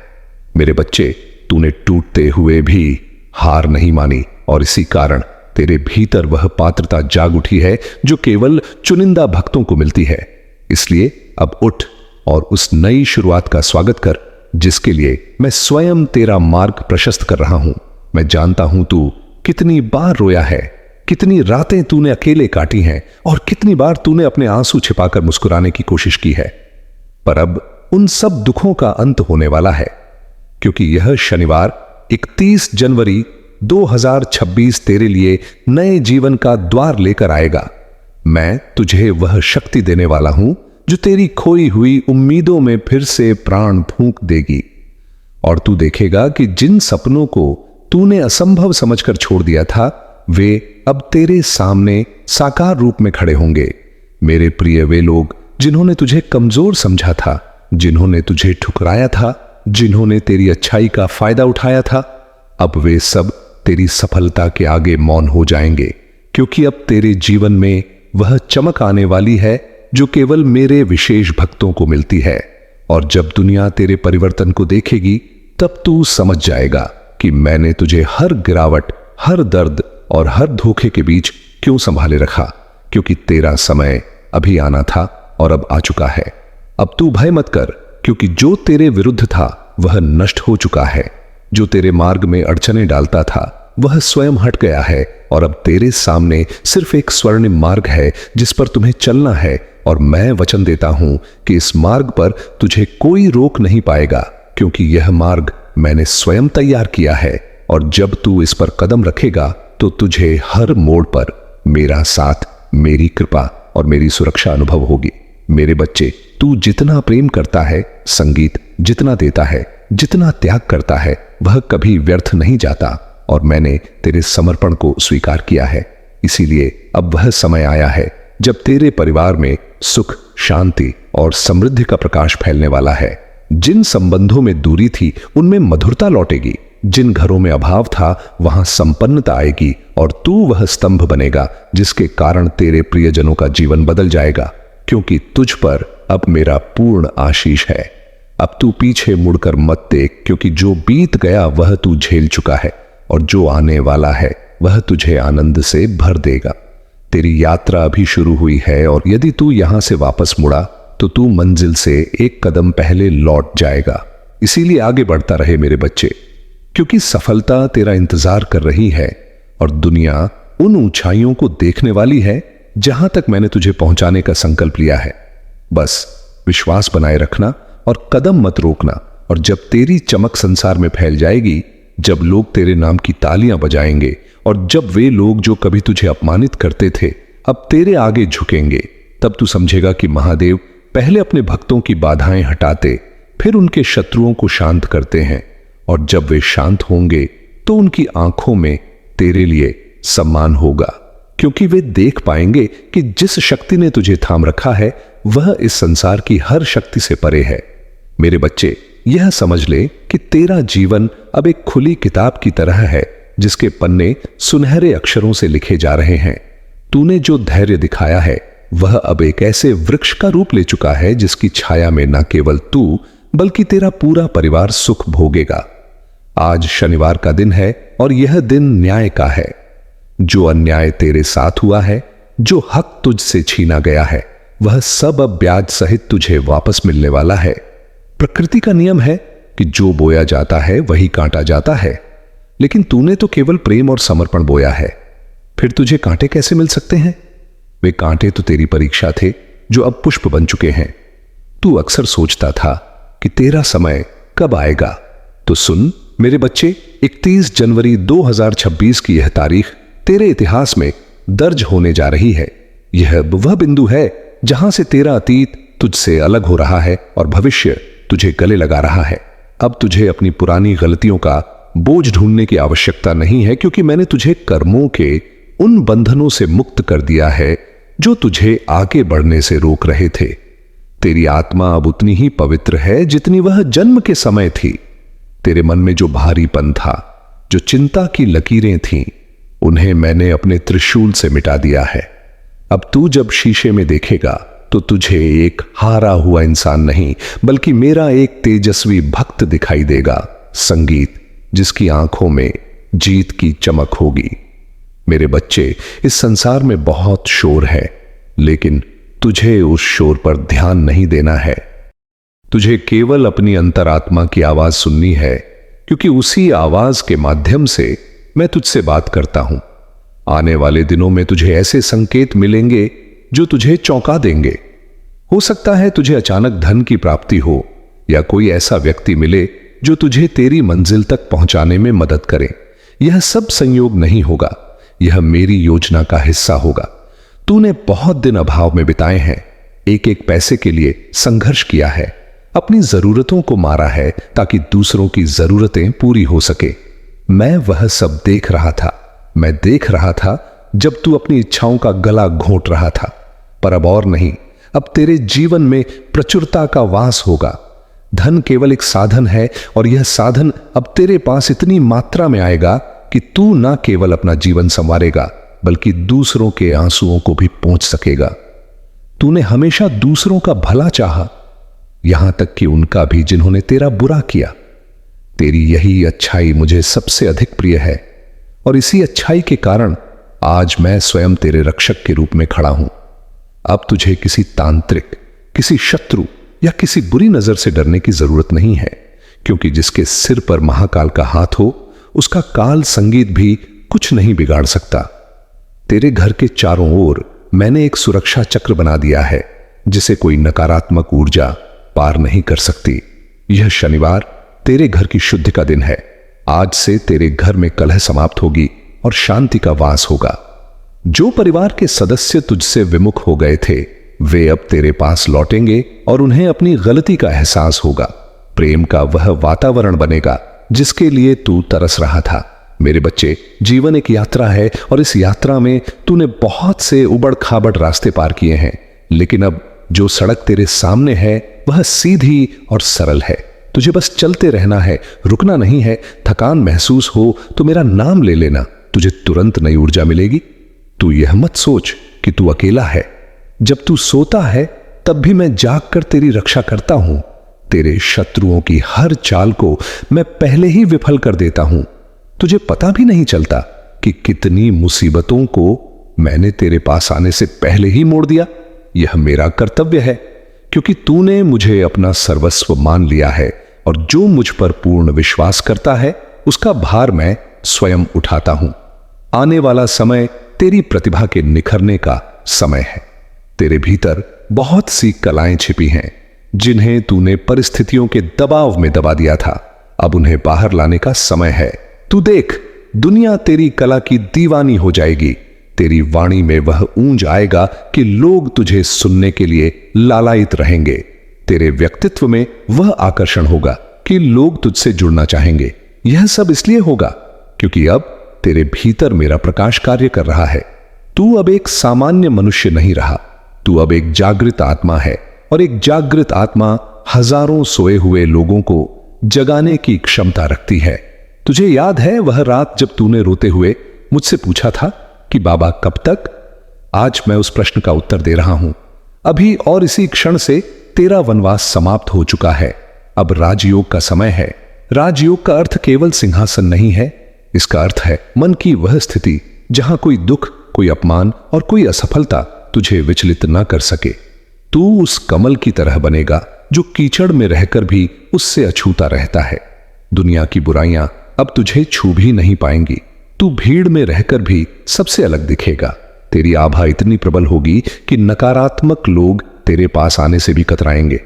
मेरे बच्चे, तूने टूटते हुए भी हार नहीं मानी, और इसी कारण तेरे भीतर वह पात्रता जाग उठी है जो केवल चुनिंदा भक्तों को मिलती है। इसलिए अब उठ और उस नई शुरुआत का स्वागत कर, जिसके लिए मैं स्वयं तेरा मार्ग प्रशस्त कर रहा हूं। मैं जानता हूं तू कितनी बार रोया है, कितनी रातें तूने अकेले काटी हैं, और कितनी बार तूने अपने आंसू छिपाकर मुस्कुराने की कोशिश की है। पर अब उन सब दुखों का अंत होने वाला है, क्योंकि यह शनिवार 31 जनवरी 2026 तेरे लिए नए जीवन का द्वार लेकर आएगा। मैं तुझे वह शक्ति देने वाला हूं जो तेरी खोई हुई उम्मीदों में फिर से प्राण फूंक देगी, और तू देखेगा कि जिन सपनों को तूने असंभव समझकर छोड़ दिया था वे अब तेरे सामने साकार रूप में खड़े होंगे। मेरे प्रिय, वे लोग जिन्होंने तुझे कमजोर समझा था, जिन्होंने तुझे ठुकराया था, जिन्होंने तेरी अच्छाई का फायदा उठाया था, अब वे सब तेरी सफलता के आगे मौन हो जाएंगे, क्योंकि अब तेरे जीवन में वह चमक आने वाली है जो केवल मेरे विशेष भक्तों को मिलती है। और जब दुनिया तेरे परिवर्तन को देखेगी तब तू समझ जाएगा कि मैंने तुझे हर गिरावट, हर दर्द और हर धोखे के बीच क्यों संभाले रखा, क्योंकि तेरा समय अभी आना था और अब आ चुका है। अब तू भय मत कर, क्योंकि जो तेरे विरुद्ध था वह नष्ट हो चुका है। जो तेरे मार्ग में अड़चने डालता था वह स्वयं हट गया है, और अब तेरे सामने सिर्फ एक स्वर्णिम मार्ग है जिस पर तुम्हें चलना है। और मैं वचन देता हूं कि इस मार्ग पर तुझे कोई रोक नहीं पाएगा, क्योंकि यह मार्ग मैंने स्वयं तैयार किया है। और जब तू इस पर कदम रखेगा तो तुझे हर मोड़ पर मेरा साथ, मेरी कृपा और मेरी सुरक्षा अनुभव होगी। मेरे बच्चे, तू जितना प्रेम करता है, संगीत जितना देता है, जितना त्याग करता है, वह कभी व्यर्थ नहीं जाता, और मैंने तेरे समर्पण को स्वीकार किया है। इसीलिए अब वह समय आया है जब तेरे परिवार में सुख, शांति और समृद्धि का प्रकाश फैलने वाला है। जिन संबंधों में दूरी थी उनमें मधुरता लौटेगी, जिन घरों में अभाव था वहां संपन्नता आएगी, और तू वह स्तंभ बनेगा जिसके कारण तेरे प्रियजनों का जीवन बदल जाएगा, क्योंकि तुझ पर अब मेरा पूर्ण आशीष है। अब तू पीछे मुड़कर मत देख, क्योंकि जो बीत गया वह तू झेल चुका है, और जो आने वाला है वह तुझे आनंद से भर देगा। तेरी यात्रा अभी शुरू हुई है, और यदि तू यहां से वापस मुड़ा तो तू मंजिल से एक कदम पहले लौट जाएगा। इसीलिए आगे बढ़ता रहे मेरे बच्चे, क्योंकि सफलता तेरा इंतजार कर रही है, और दुनिया उन ऊंचाइयों को देखने वाली है जहां तक मैंने तुझे पहुंचाने का संकल्प लिया है। बस विश्वास बनाए रखना और कदम मत रोकना, और जब तेरी चमक संसार में फैल जाएगी, जब लोग तेरे नाम की तालियां बजाएंगे, और जब वे लोग जो कभी तुझे अपमानित करते थे अब तेरे आगे झुकेंगे, तब तू समझेगा कि महादेव पहले अपने भक्तों की बाधाएं हटाते, फिर उनके शत्रुओं को शांत करते हैं, और जब वे शांत होंगे तो उनकी आंखों में तेरे लिए सम्मान होगा, क्योंकि वे देख पाएंगे कि जिस शक्ति ने तुझे थाम रखा है वह इस संसार की हर शक्ति से परे है। मेरे बच्चे, यह समझ ले कि तेरा जीवन अब एक खुली किताब की तरह है जिसके पन्ने सुनहरे अक्षरों से लिखे जा रहे हैं। तूने जो धैर्य दिखाया है वह अब एक ऐसे वृक्ष का रूप ले चुका है जिसकी छाया में न केवल तू बल्कि तेरा पूरा परिवार सुख भोगेगा। आज शनिवार का दिन है, और यह दिन न्याय का है। जो अन्याय तेरे साथ हुआ है, जो हक तुझसे छीना गया है, वह सब अब ब्याज सहित तुझे वापस मिलने वाला है। प्रकृति का नियम है कि जो बोया जाता है वही काटा जाता है, लेकिन तूने तो केवल प्रेम और समर्पण बोया है। फिर तुझे कांटे कैसे मिल सकते हैं? वे कांटे तो तेरी परीक्षा थे जो अब पुष्प बन चुके हैं। तू अक्सर सोचता था कि तेरा समय कब आएगा, तो सुन मेरे बच्चे, 31 जनवरी 2026 की यह तारीख तेरे इतिहास में दर्ज होने जा रही है। यह वह बिंदु है जहां से तेरा अतीत तुझसे अलग हो रहा है और भविष्य तुझे गले लगा रहा है। अब तुझे अपनी पुरानी गलतियों का बोझ ढूंढने की आवश्यकता नहीं है, क्योंकि मैंने तुझे कर्मों के उन बंधनों से मुक्त कर दिया है जो तुझे आगे बढ़ने से रोक रहे थे। तेरी आत्मा अब उतनी ही पवित्र है जितनी वह जन्म के समय थी। तेरे मन में जो भारीपन था, जो चिंता की लकीरें थीं, उन्हें मैंने अपने त्रिशूल से मिटा दिया है। अब तू जब शीशे में देखेगा तो तुझे एक हारा हुआ इंसान नहीं, बल्कि मेरा एक तेजस्वी भक्त दिखाई देगा, संगीत जिसकी आंखों में जीत की चमक होगी। मेरे बच्चे, इस संसार में बहुत शोर है, लेकिन तुझे उस शोर पर ध्यान नहीं देना है। तुझे केवल अपनी अंतरात्मा की आवाज सुननी है, क्योंकि उसी आवाज के माध्यम से मैं तुझसे बात करता हूं। आने वाले दिनों में तुझे ऐसे संकेत मिलेंगे जो तुझे चौंका देंगे। हो सकता है तुझे अचानक धन की प्राप्ति हो, या कोई ऐसा व्यक्ति मिले जो तुझे तेरी मंजिल तक पहुंचाने में मदद करे। यह सब संयोग नहीं होगा, यह मेरी योजना का हिस्सा होगा। तूने बहुत दिन अभाव में बिताए हैं, एक एक पैसे के लिए संघर्ष किया है, अपनी जरूरतों को मारा है ताकि दूसरों की जरूरतें पूरी हो सके। मैं वह सब देख रहा था। मैं देख रहा था जब तू अपनी इच्छाओं का गला घोंट रहा था, पर अब और नहीं। अब तेरे जीवन में प्रचुरता का वास होगा। धन केवल एक साधन है, और यह साधन अब तेरे पास इतनी मात्रा में आएगा कि तू ना केवल अपना जीवन संवारेगा, बल्कि दूसरों के आंसुओं को भी पहुंच सकेगा। तूने हमेशा दूसरों का भला चाहा, यहां तक कि उनका भी जिन्होंने तेरा बुरा किया। तेरी यही अच्छाई मुझे सबसे अधिक प्रिय है, और इसी अच्छाई के कारण आज मैं स्वयं तेरे रक्षक के रूप में खड़ा हूं। अब तुझे किसी तांत्रिक, किसी शत्रु या किसी बुरी नजर से डरने की जरूरत नहीं है, क्योंकि जिसके सिर पर महाकाल का हाथ हो, उसका काल संगीत भी कुछ नहीं बिगाड़ सकता। तेरे घर के चारों ओर मैंने एक सुरक्षा चक्र बना दिया है, जिसे कोई नकारात्मक ऊर्जा पार नहीं कर सकती। यह शनिवार तेरे घर की शुद्धि का दिन है। आज से तेरे घर में कलह समाप्त होगी और शांति का वास होगा। जो परिवार के सदस्य तुझसे विमुख हो गए थे, वे अब तेरे पास लौटेंगे और उन्हें अपनी गलती का एहसास होगा। प्रेम का वह वातावरण बनेगा जिसके लिए तू तरस रहा था। मेरे बच्चे, जीवन एक यात्रा है, और इस यात्रा में तूने बहुत से उबड़ खाबड़ रास्ते पार किए हैं, लेकिन अब जो सड़क तेरे सामने है वह सीधी और सरल है। तुझे बस चलते रहना है, रुकना नहीं है। थकान महसूस हो तो मेरा नाम ले लेना, तुझे तुरंत नई ऊर्जा मिलेगी। तू यह मत सोच कि तू अकेला है। जब तू सोता है तब भी मैं जागकर तेरी रक्षा करता हूं। तेरे शत्रुओं की हर चाल को मैं पहले ही विफल कर देता हूं। तुझे पता भी नहीं चलता कि कितनी मुसीबतों को मैंने तेरे पास आने से पहले ही मोड़ दिया। यह मेरा कर्तव्य है, क्योंकि तूने मुझे अपना सर्वस्व मान लिया है, और जो मुझ पर पूर्ण विश्वास करता है उसका भार मैं स्वयं उठाता हूं। आने वाला समय तेरी प्रतिभा के निखरने का समय है। तेरे भीतर बहुत सी कलाएं छिपी हैं, जिन्हें तूने परिस्थितियों के दबाव में दबा दिया था। अब उन्हें बाहर लाने का समय है। तू देख, दुनिया तेरी कला की दीवानी हो जाएगी। तेरी वाणी में वह ऊंज आएगा कि लोग तुझे सुनने के लिए लालायित रहेंगे। तेरे व्यक्तित्व में वह आकर्षण होगा कि लोग तुझसे जुड़ना चाहेंगे। यह सब इसलिए होगा क्योंकि अब तेरे भीतर मेरा प्रकाश कार्य कर रहा है। तू अब एक सामान्य मनुष्य नहीं रहा, तू अब एक जागृत आत्मा है, और एक जागृत आत्मा हजारों सोए हुए लोगों को जगाने की क्षमता रखती है। तुझे याद है वह रात जब तूने रोते हुए मुझसे पूछा था कि बाबा कब तक? आज मैं उस प्रश्न का उत्तर दे रहा हूं। अभी और इसी क्षण से तेरा वनवास समाप्त हो चुका है। अब राजयोग का समय है। राजयोग का अर्थ केवल सिंहासन नहीं है, इसका अर्थ है मन की वह स्थिति जहां कोई दुख, कोई अपमान और कोई असफलता तुझे विचलित न कर सके। तू उस कमल की तरह बनेगा जो कीचड़ में रहकर भी उससे अछूता रहता है। दुनिया की बुराइयां अब तुझे छू भी नहीं पाएंगी। तू भीड़ में रहकर भी सबसे अलग दिखेगा। तेरी आभा इतनी प्रबल होगी कि नकारात्मक लोग तेरे पास आने से भी कतराएंगे।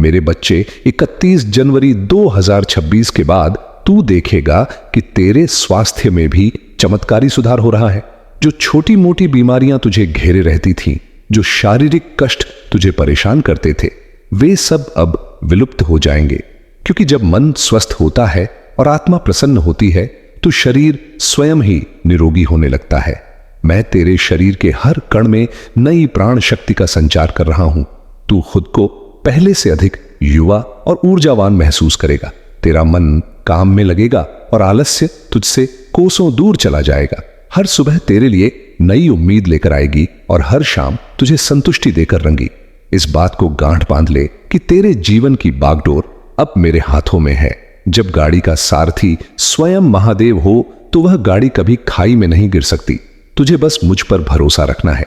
मेरे बच्चे, 31 जनवरी 2026 के बाद तू देखेगा कि तेरे स्वास्थ्य में भी चमत्कारी सुधार हो रहा है। जो छोटी मोटी बीमारियां तुझे घेरे रहती थीं, जो शारीरिक कष्ट तुझे परेशान करते थे, वे सब अब विलुप्त हो जाएंगे। क्योंकि जब मन स्वस्थ होता है और आत्मा प्रसन्न होती है तो शरीर स्वयं ही निरोगी होने लगता है। मैं तेरे शरीर के हर कण में नई प्राण शक्ति का संचार कर रहा हूं। तू खुद को पहले से अधिक युवा और ऊर्जावान महसूस करेगा। तेरा मन काम में लगेगा और आलस्य तुझसे कोसों दूर चला जाएगा। हर सुबह तेरे लिए नई उम्मीद लेकर आएगी और हर शाम तुझे संतुष्टि देकर रंगी। इस बात को गांठ बांध ले कि तेरे जीवन की बागडोर अब मेरे हाथों में है। जब गाड़ी का सारथी स्वयं महादेव हो तो वह गाड़ी कभी खाई में नहीं गिर सकती। तुझे बस मुझ पर भरोसा रखना है।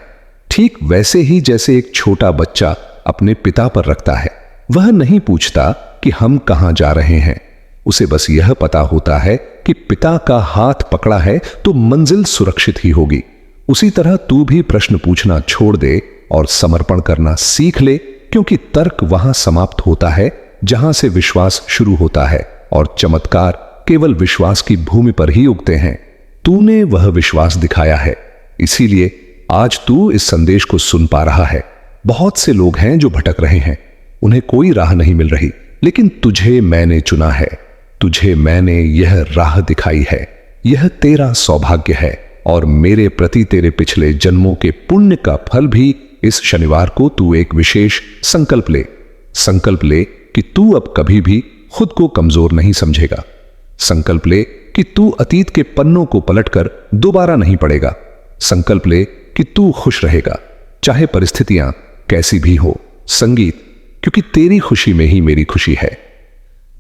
ठीक वैसे ही जैसे एक छोटा बच्चा अपने पिता पर रखता है। वह नहीं पूछता कि हम कहां जा रहे हैं, उसे बस यह पता होता है कि पिता का हाथ पकड़ा है तो मंजिल सुरक्षित ही होगी। उसी तरह तू भी प्रश्न पूछना छोड़ दे और समर्पण करना सीख ले, क्योंकि तर्क वहां समाप्त होता है जहां से विश्वास शुरू होता है और चमत्कार केवल विश्वास की भूमि पर ही उगते हैं। तूने वह विश्वास दिखाया है, इसीलिए आज तू इस संदेश को सुन पा रहा है। बहुत से लोग हैं जो भटक रहे हैं, उन्हें कोई राह नहीं मिल रही, लेकिन तुझे मैंने चुना है, तुझे मैंने यह राह दिखाई है। यह तेरा सौभाग्य है और मेरे प्रति तेरे पिछले जन्मों के पुण्य का फल भी इस शनिवार को तू एक विशेष संकल्प ले। संकल्प ले कि तू अब कभी भी खुद को कमजोर नहीं समझेगा। संकल्प ले कि तू अतीत के पन्नों को पलटकर दोबारा नहीं पड़ेगा। संकल्प ले कि तू खुश रहेगा, चाहे परिस्थितियां कैसी भी हो। संगीत, क्योंकि तेरी खुशी में ही मेरी खुशी है।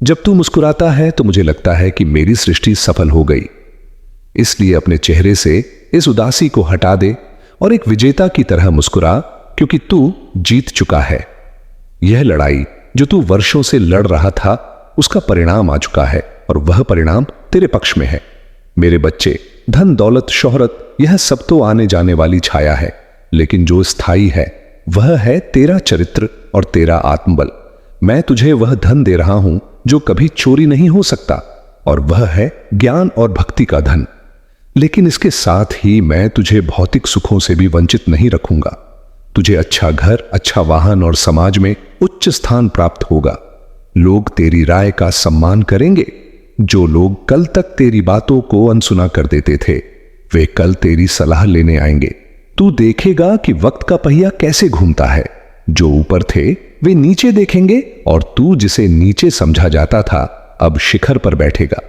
जब तू मुस्कुराता है तो मुझे लगता है कि मेरी सृष्टि सफल हो गई। इसलिए अपने चेहरे से इस उदासी को हटा दे और एक विजेता की तरह मुस्कुरा, क्योंकि तू जीत चुका है। यह लड़ाई जो तू वर्षों से लड़ रहा था, उसका परिणाम आ चुका है और वह परिणाम तेरे पक्ष में है। मेरे बच्चे, धन दौलत शोहरत यह सब तो आने जाने वाली छाया है, लेकिन जो स्थायी है वह है तेरा चरित्र और तेरा आत्मबल। मैं तुझे वह धन दे रहा हूं जो कभी चोरी नहीं हो सकता, और वह है ज्ञान और भक्ति का धन। लेकिन इसके साथ ही मैं तुझे भौतिक सुखों से भी वंचित नहीं रखूंगा। तुझे अच्छा घर, अच्छा वाहन और समाज में उच्च स्थान प्राप्त होगा। लोग तेरी राय का सम्मान करेंगे। जो लोग कल तक तेरी बातों को अनसुना कर देते थे, वे कल तेरी सलाह लेने आएंगे। तू देखेगा कि वक्त का पहिया कैसे घूमता है। जो ऊपर थे वे नीचे देखेंगे और तू जिसे नीचे समझा जाता था अब शिखर पर बैठेगा।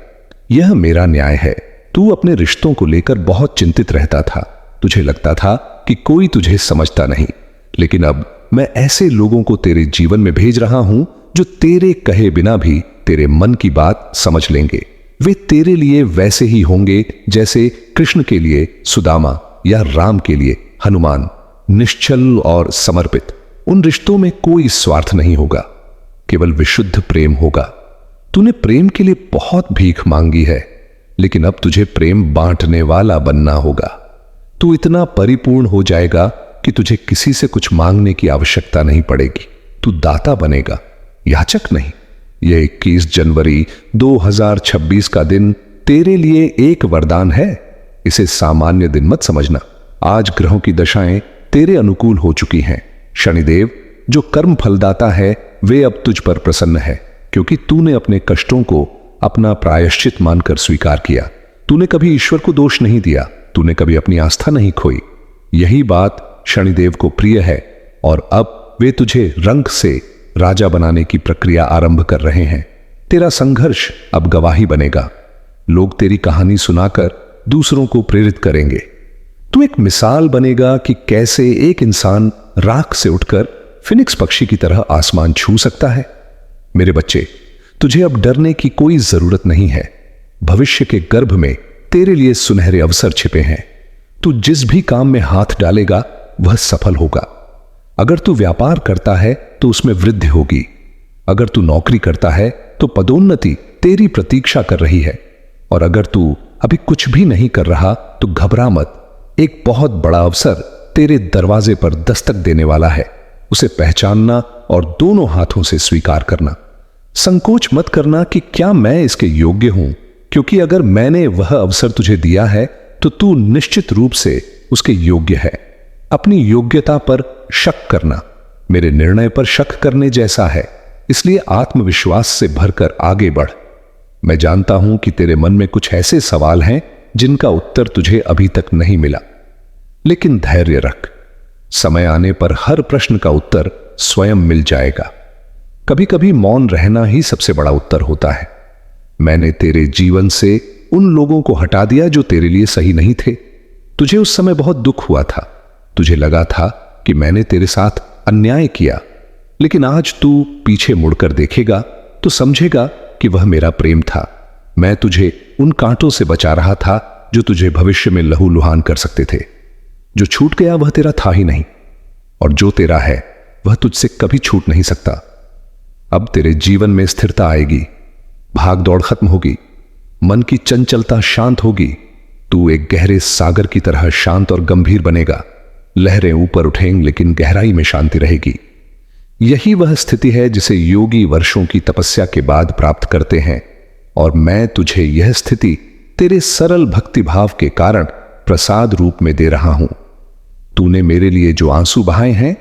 यह मेरा न्याय है। तू अपने रिश्तों को लेकर बहुत चिंतित रहता था। तुझे लगता था कि कोई तुझे समझता नहीं, लेकिन अब मैं ऐसे लोगों को तेरे जीवन में भेज रहा हूं जो तेरे कहे बिना भी तेरे मन की बात समझ लेंगे। वे तेरे लिए वैसे ही होंगे जैसे कृष्ण के लिए सुदामा या राम के लिए हनुमान, निश्चल और समर्पित। उन रिश्तों में कोई स्वार्थ नहीं होगा, केवल विशुद्ध प्रेम होगा। तूने प्रेम के लिए बहुत भीख मांगी है, लेकिन अब तुझे प्रेम बांटने वाला बनना होगा। तू इतना परिपूर्ण हो जाएगा कि तुझे किसी से कुछ मांगने की आवश्यकता नहीं पड़ेगी। तू दाता बनेगा, याचक नहीं। यह 21 जनवरी 2026 का दिन तेरे लिए एक वरदान है। इसे सामान्य दिन मत समझना। आज ग्रहों की दशाएं तेरे अनुकूल हो चुकी हैं। शनिदेव जो कर्म फलदाता है, वे अब तुझ पर प्रसन्न है, क्योंकि तूने अपने कष्टों को अपना प्रायश्चित मानकर स्वीकार किया। तूने कभी ईश्वर को दोष नहीं दिया, तूने कभी अपनी आस्था नहीं खोई। यही बात शनिदेव को प्रिय है और अब वे तुझे रंग से राजा बनाने की प्रक्रिया आरंभ कर रहे हैं। तेरा संघर्ष अब गवाही बनेगा। लोग तेरी कहानी सुनाकर दूसरों को प्रेरित करेंगे। तू एक मिसाल बनेगा कि कैसे एक इंसान राख से उठकर फिनिक्स पक्षी की तरह आसमान छू सकता है। मेरे बच्चे, तुझे अब डरने की कोई जरूरत नहीं है। भविष्य के गर्भ में तेरे लिए सुनहरे अवसर छिपे हैं। तू जिस भी काम में हाथ डालेगा वह सफल होगा। अगर तू व्यापार करता है तो उसमें वृद्धि होगी। अगर तू नौकरी करता है तो पदोन्नति तेरी प्रतीक्षा कर रही है। और अगर तू अभी कुछ भी नहीं कर रहा तो घबरा मत। एक बहुत बड़ा अवसर तेरे दरवाजे पर दस्तक देने वाला है। उसे पहचानना और दोनों हाथों से स्वीकार करना। संकोच मत करना कि क्या मैं इसके योग्य हूं, क्योंकि अगर मैंने वह अवसर तुझे दिया है तो तू निश्चित रूप से उसके योग्य है। अपनी योग्यता पर शक करना मेरे निर्णय पर शक करने जैसा है, इसलिए आत्मविश्वास से भरकर आगे बढ़। मैं जानता हूं कि तेरे मन में कुछ ऐसे सवाल हैं जिनका उत्तर तुझे अभी तक नहीं मिला, लेकिन धैर्य रख। समय आने पर हर प्रश्न का उत्तर स्वयं मिल जाएगा। कभी कभी मौन रहना ही सबसे बड़ा उत्तर होता है। मैंने तेरे जीवन से उन लोगों को हटा दिया जो तेरे लिए सही नहीं थे। तुझे उस समय बहुत दुख हुआ था, तुझे लगा था कि मैंने तेरे साथ अन्याय किया, लेकिन आज तू पीछे मुड़कर देखेगा तो समझेगा कि वह मेरा प्रेम था। मैं तुझे उन कांटों से बचा रहा था जो तुझे भविष्य में लहूलुहान कर सकते थे। जो छूट गया वह तेरा था ही नहीं, और जो तेरा है वह तुझसे कभी छूट नहीं सकता। अब तेरे जीवन में स्थिरता आएगी, भाग दौड़ खत्म होगी, मन की चंचलता शांत होगी। तू एक गहरे सागर की तरह शांत और गंभीर बनेगा। लहरें ऊपर उठेंगी लेकिन गहराई में शांति रहेगी। यही वह स्थिति है जिसे योगी वर्षों की तपस्या के बाद प्राप्त करते हैं, और मैं तुझे यह स्थिति तेरे सरल भक्ति भाव के कारण प्रसाद रूप में दे रहा हूं। तूने मेरे लिए जो आंसू बहाए हैं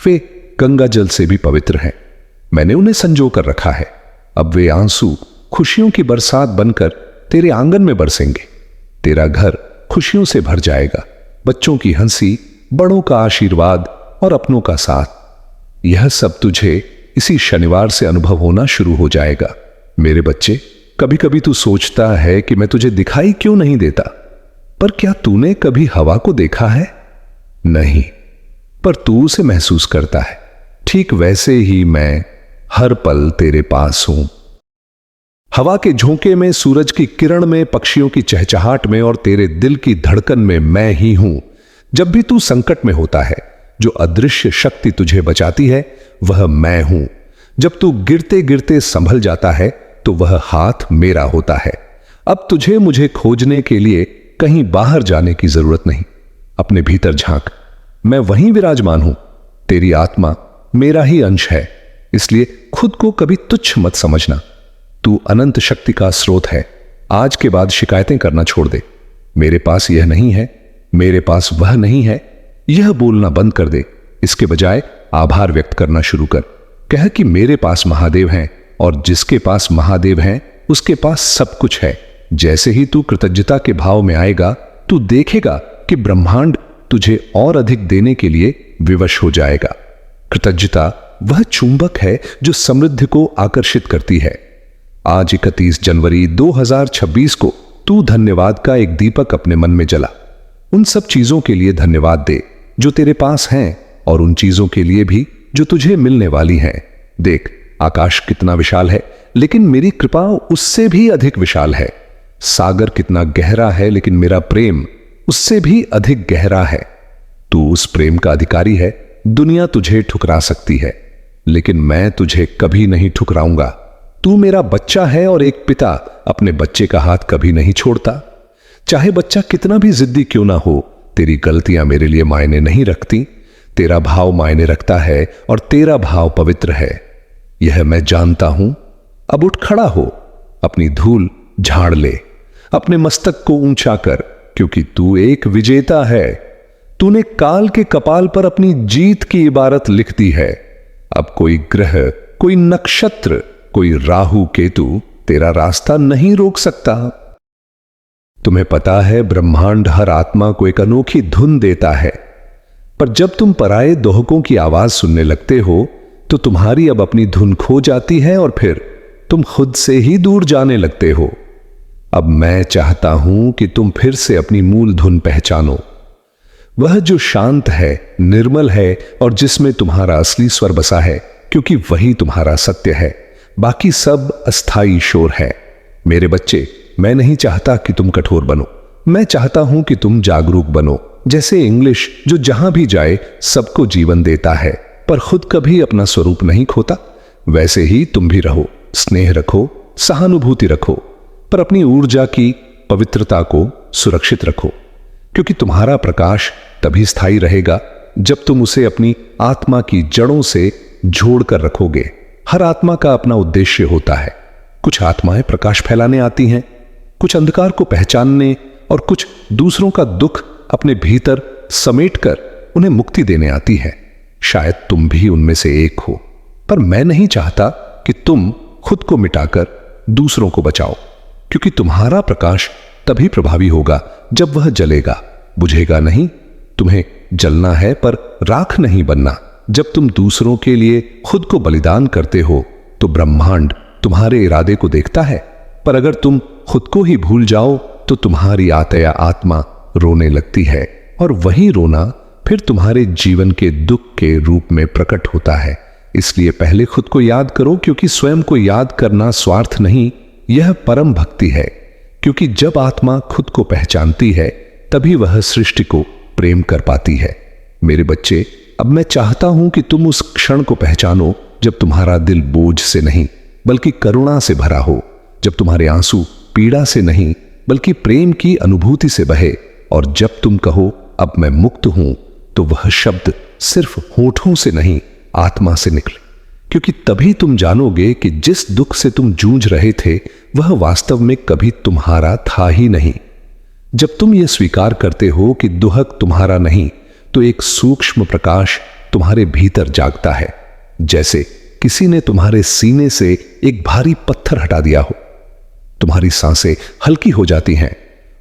वे गंगा जल से भी पवित्र हैं। मैंने उन्हें संजो कर रखा है। अब वे आंसू खुशियों की बरसात बनकर तेरे आंगन में बरसेंगे। तेरा घर खुशियों से भर जाएगा, बच्चों की हंसी, बड़ों का आशीर्वाद और अपनों का साथ। यह सब तुझे इसी शनिवार से अनुभव होना शुरू हो जाएगा। मेरे बच्चे, कभी कभी तू सोचता है कि मैं तुझे दिखाई क्यों नहीं देता, पर क्या तूने कभी हवा को देखा है? नहीं, पर तू उसे महसूस करता है। ठीक वैसे ही मैं हर पल तेरे पास हूं। हवा के झोंके में, सूरज की किरण में, पक्षियों की चहचहाट में और तेरे दिल की धड़कन में मैं ही हूं। जब भी तू संकट में होता है, जो अदृश्य शक्ति तुझे बचाती है वह मैं हूं। जब तू गिरते गिरते संभल जाता है तो वह हाथ मेरा होता है। अब तुझे मुझे खोजने के लिए कहीं बाहर जाने की जरूरत नहीं। अपने भीतर झांक, मैं वहीं विराजमान हूं। तेरी आत्मा मेरा ही अंश है, इसलिए खुद को कभी तुच्छ मत समझना। तू अनंत शक्ति का स्रोत है। आज के बाद शिकायतें करना छोड़ दे। मेरे पास यह नहीं है, मेरे पास वह नहीं है, यह बोलना बंद कर दे। इसके बजाय आभार व्यक्त करना शुरू कर। कह कि मेरे पास महादेव हैं, और जिसके पास महादेव हैं उसके पास सब कुछ है। जैसे ही तू कृतज्ञता के भाव में आएगा, तू देखेगा कि ब्रह्मांड तुझे और अधिक देने के लिए विवश हो जाएगा। कृतज्ञता वह चुंबक है जो समृद्धि को आकर्षित करती है। आज 31 जनवरी 2026 को तू धन्यवाद का एक दीपक अपने मन में जला। उन सब चीजों के लिए धन्यवाद दे जो तेरे पास हैं, और उन चीजों के लिए भी जो तुझे मिलने वाली हैं। देख, आकाश कितना विशाल है, लेकिन मेरी कृपा उससे भी अधिक विशाल है। सागर कितना गहरा है, लेकिन मेरा प्रेम उससे भी अधिक गहरा है। तू उस प्रेम का अधिकारी है। दुनिया तुझे ठुकरा सकती है, लेकिन मैं तुझे कभी नहीं ठुकराऊंगा। तू मेरा बच्चा है, और एक पिता अपने बच्चे का हाथ कभी नहीं छोड़ता। चाहे बच्चा कितना भी जिद्दी क्यों ना हो, तेरी गलतियां मेरे लिए मायने नहीं रखती। तेरा भाव मायने रखता है, और तेरा भाव पवित्र है। यह मैं जानता हूं। अब उठ खड़ा हो, अपनी धूल झाड़ ले, अपने मस्तक को ऊंचा कर, क्योंकि तू एक विजेता है। तूने काल के कपाल पर अपनी जीत की इबारत लिख दी है। अब कोई ग्रह, कोई नक्षत्र, कोई राहु केतु तेरा रास्ता नहीं रोक सकता। तुम्हें पता है, ब्रह्मांड हर आत्मा को एक अनोखी धुन देता है, पर जब तुम पराये दोहकों की आवाज सुनने लगते हो तो तुम्हारी अब अपनी धुन खो जाती है, और फिर तुम खुद से ही दूर जाने लगते हो। अब मैं चाहता हूं कि तुम फिर से अपनी मूल धुन पहचानो, वह जो शांत है, निर्मल है, और जिसमें तुम्हारा असली स्वर बसा है, क्योंकि वही तुम्हारा सत्य है। बाकी सब अस्थाई शोर है। मेरे बच्चे, मैं नहीं चाहता कि तुम कठोर बनो। मैं चाहता हूं कि तुम जागरूक बनो। जैसे इंग्लिश, जो जहां भी जाए सबको जीवन देता है, पर खुद कभी अपना स्वरूप नहीं खोता, वैसे ही तुम भी रहो। स्नेह रखो, सहानुभूति रखो, पर अपनी ऊर्जा की पवित्रता को सुरक्षित रखो, क्योंकि तुम्हारा प्रकाश तभी स्थायी रहेगा जब तुम उसे अपनी आत्मा की जड़ों से जोड़कर रखोगे। हर आत्मा का अपना उद्देश्य होता है। कुछ आत्माएं प्रकाश फैलाने आती हैं, कुछ अंधकार को पहचानने, और कुछ दूसरों का दुख अपने भीतर समेटकर उन्हें मुक्ति देने आती है। शायद तुम भी उनमें से एक हो, पर मैं नहीं चाहता कि तुम खुद को मिटाकर दूसरों को बचाओ, क्योंकि तुम्हारा प्रकाश तभी प्रभावी होगा जब वह जलेगा, बुझेगा नहीं। तुम्हें जलना है, पर राख नहीं बनना। जब तुम दूसरों के लिए खुद को बलिदान करते हो तो ब्रह्मांड तुम्हारे इरादे को देखता है। पर अगर तुम खुद को ही भूल जाओ तो तुम्हारी आत्या आत्मा रोने लगती है, और वही रोना फिर तुम्हारे जीवन के दुख के रूप में प्रकट होता है। इसलिए पहले खुद को याद करो, क्योंकि स्वयं को याद करना स्वार्थ नहीं, यह परम भक्ति है। क्योंकि जब आत्मा खुद को पहचानती है तभी वह सृष्टि को प्रेम कर पाती है। मेरे बच्चे, अब मैं चाहता हूं कि तुम उस क्षण को पहचानो जब तुम्हारा दिल बोझ से नहीं बल्कि करुणा से भरा हो, जब तुम्हारे आंसू पीड़ा से नहीं बल्कि प्रेम की अनुभूति से बहे, और जब तुम कहो अब मैं मुक्त हूं, तो वह शब्द सिर्फ होठों से नहीं आत्मा से निकले। क्योंकि तभी तुम जानोगे कि जिस दुख से तुम जूझ रहे थे वह वास्तव में कभी तुम्हारा था ही नहीं। जब तुम यह स्वीकार करते हो कि दुहक तुम्हारा नहीं, तो एक सूक्ष्म प्रकाश तुम्हारे भीतर जागता है, जैसे किसी ने तुम्हारे सीने से एक भारी पत्थर हटा दिया हो। तुम्हारी सांसें हल्की हो जाती हैं,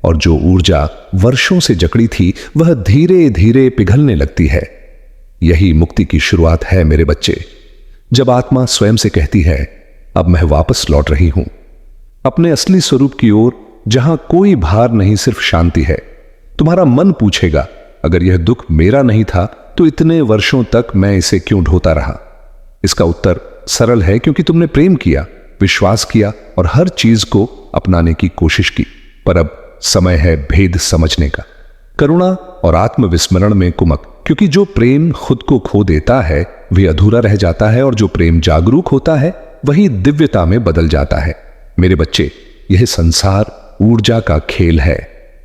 और जो ऊर्जा वर्षों से जकड़ी थी वह धीरे धीरे पिघलने लगती है। यही मुक्ति की शुरुआत है मेरे बच्चे। जब आत्मा स्वयं से कहती है अब मैं वापस लौट रही हूं अपने असली स्वरूप की ओर, जहां कोई भार नहीं, सिर्फ शांति है। तुम्हारा मन पूछेगा अगर यह दुख मेरा नहीं था तो इतने वर्षों तक मैं इसे क्यों ढोता रहा। इसका उत्तर सरल है, क्योंकि तुमने प्रेम किया, विश्वास किया और हर चीज को अपनाने की कोशिश की। पर अब समय है भेद समझने का। करुणा और आत्मविस्मरण में कुमक, क्योंकि जो प्रेम खुद को खो देता है वह अधूरा रह जाता है, और जो प्रेम जागरूक होता है वही दिव्यता में बदल जाता है। मेरे बच्चे, यह संसार ऊर्जा का खेल है।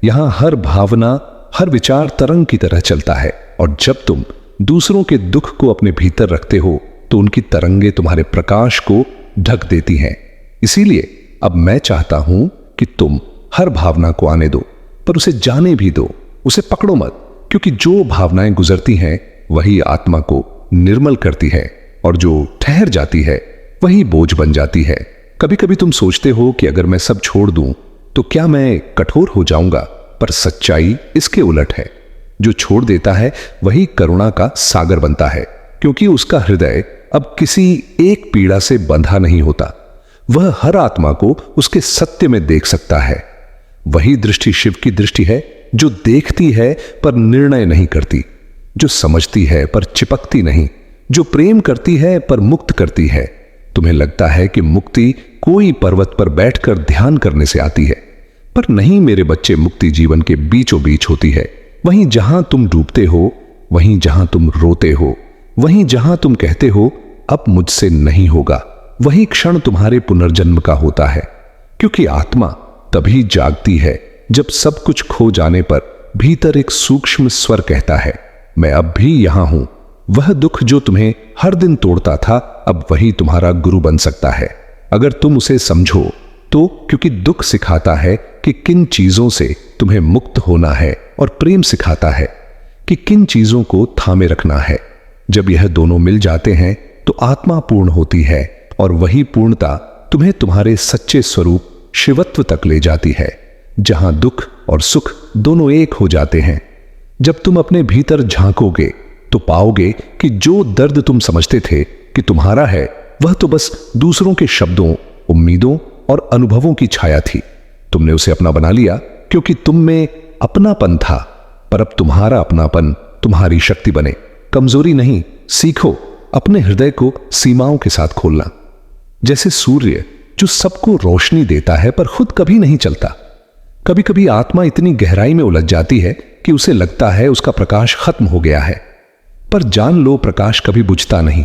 यहां हर भावना, हर विचार तरंग की तरह चलता है, और जब तुम दूसरों के दुख को अपने भीतर रखते हो तो उनकी तरंगे तुम्हारे प्रकाश को ढक देती हैं। इसीलिए अब मैं चाहता हूं कि तुम हर भावना को आने दो, पर उसे जाने भी दो, उसे पकड़ो मत, क्योंकि जो भावनाएं गुजरती हैं वही आत्मा को निर्मल करती है, और जो ठहर जाती है वही बोझ बन जाती है। कभी कभी तुम सोचते हो कि अगर मैं सब छोड़ दूं तो क्या मैं कठोर हो जाऊंगा, पर सच्चाई इसके उलट है। जो छोड़ देता है वही करुणा का सागर बनता है, क्योंकि उसका हृदय अब किसी एक पीड़ा से बंधा नहीं होता। वह हर आत्मा को उसके सत्य में देख सकता है। वही दृष्टि शिव की दृष्टि है, जो देखती है पर निर्णय नहीं करती, जो समझती है पर चिपकती नहीं, जो प्रेम करती है पर मुक्त करती है। तुम्हें लगता है कि मुक्ति कोई पर्वत पर बैठकर ध्यान करने से आती है, पर नहीं मेरे बच्चे। मुक्ति जीवन के बीचों बीच होती है, वहीं जहां तुम डूबते हो, वहीं जहां तुम रोते हो, वहीं जहां तुम कहते हो अब मुझसे नहीं होगा, वही क्षण तुम्हारे पुनर्जन्म का होता है। क्योंकि आत्मा तभी जागती है जब सब कुछ खो जाने पर भीतर एक सूक्ष्म स्वर कहता है मैं अब भी यहां हूं। वह दुख जो तुम्हें हर दिन तोड़ता था अब वही तुम्हारा गुरु बन सकता है, अगर तुम उसे समझो तो। क्योंकि दुख सिखाता है कि किन चीजों से तुम्हें मुक्त होना है, और प्रेम सिखाता है कि किन चीजों को थामे रखना है। जब यह दोनों मिल जाते हैं तो आत्मा पूर्ण होती है, और वही पूर्णता तुम्हें तुम्हारे सच्चे स्वरूप शिवत्व तक ले जाती है, जहां दुख और सुख दोनों एक हो जाते हैं। जब तुम अपने भीतर झांकोगे तो पाओगे कि जो दर्द तुम समझते थे कि तुम्हारा है, वह तो बस दूसरों के शब्दों, उम्मीदों और अनुभवों की छाया थी। तुमने उसे अपना बना लिया क्योंकि तुम में अपनापन था, पर अब तुम्हारा अपनापन तुम्हारी शक्ति बने, कमजोरी नहीं। सीखो अपने हृदय को सीमाओं के साथ खोलना, जैसे सूर्य जो सबको रोशनी देता है पर खुद कभी नहीं चलता। कभी कभी आत्मा इतनी गहराई में उलझ जाती है कि उसे लगता है उसका प्रकाश खत्म हो गया है, पर जान लो प्रकाश कभी बुझता नहीं,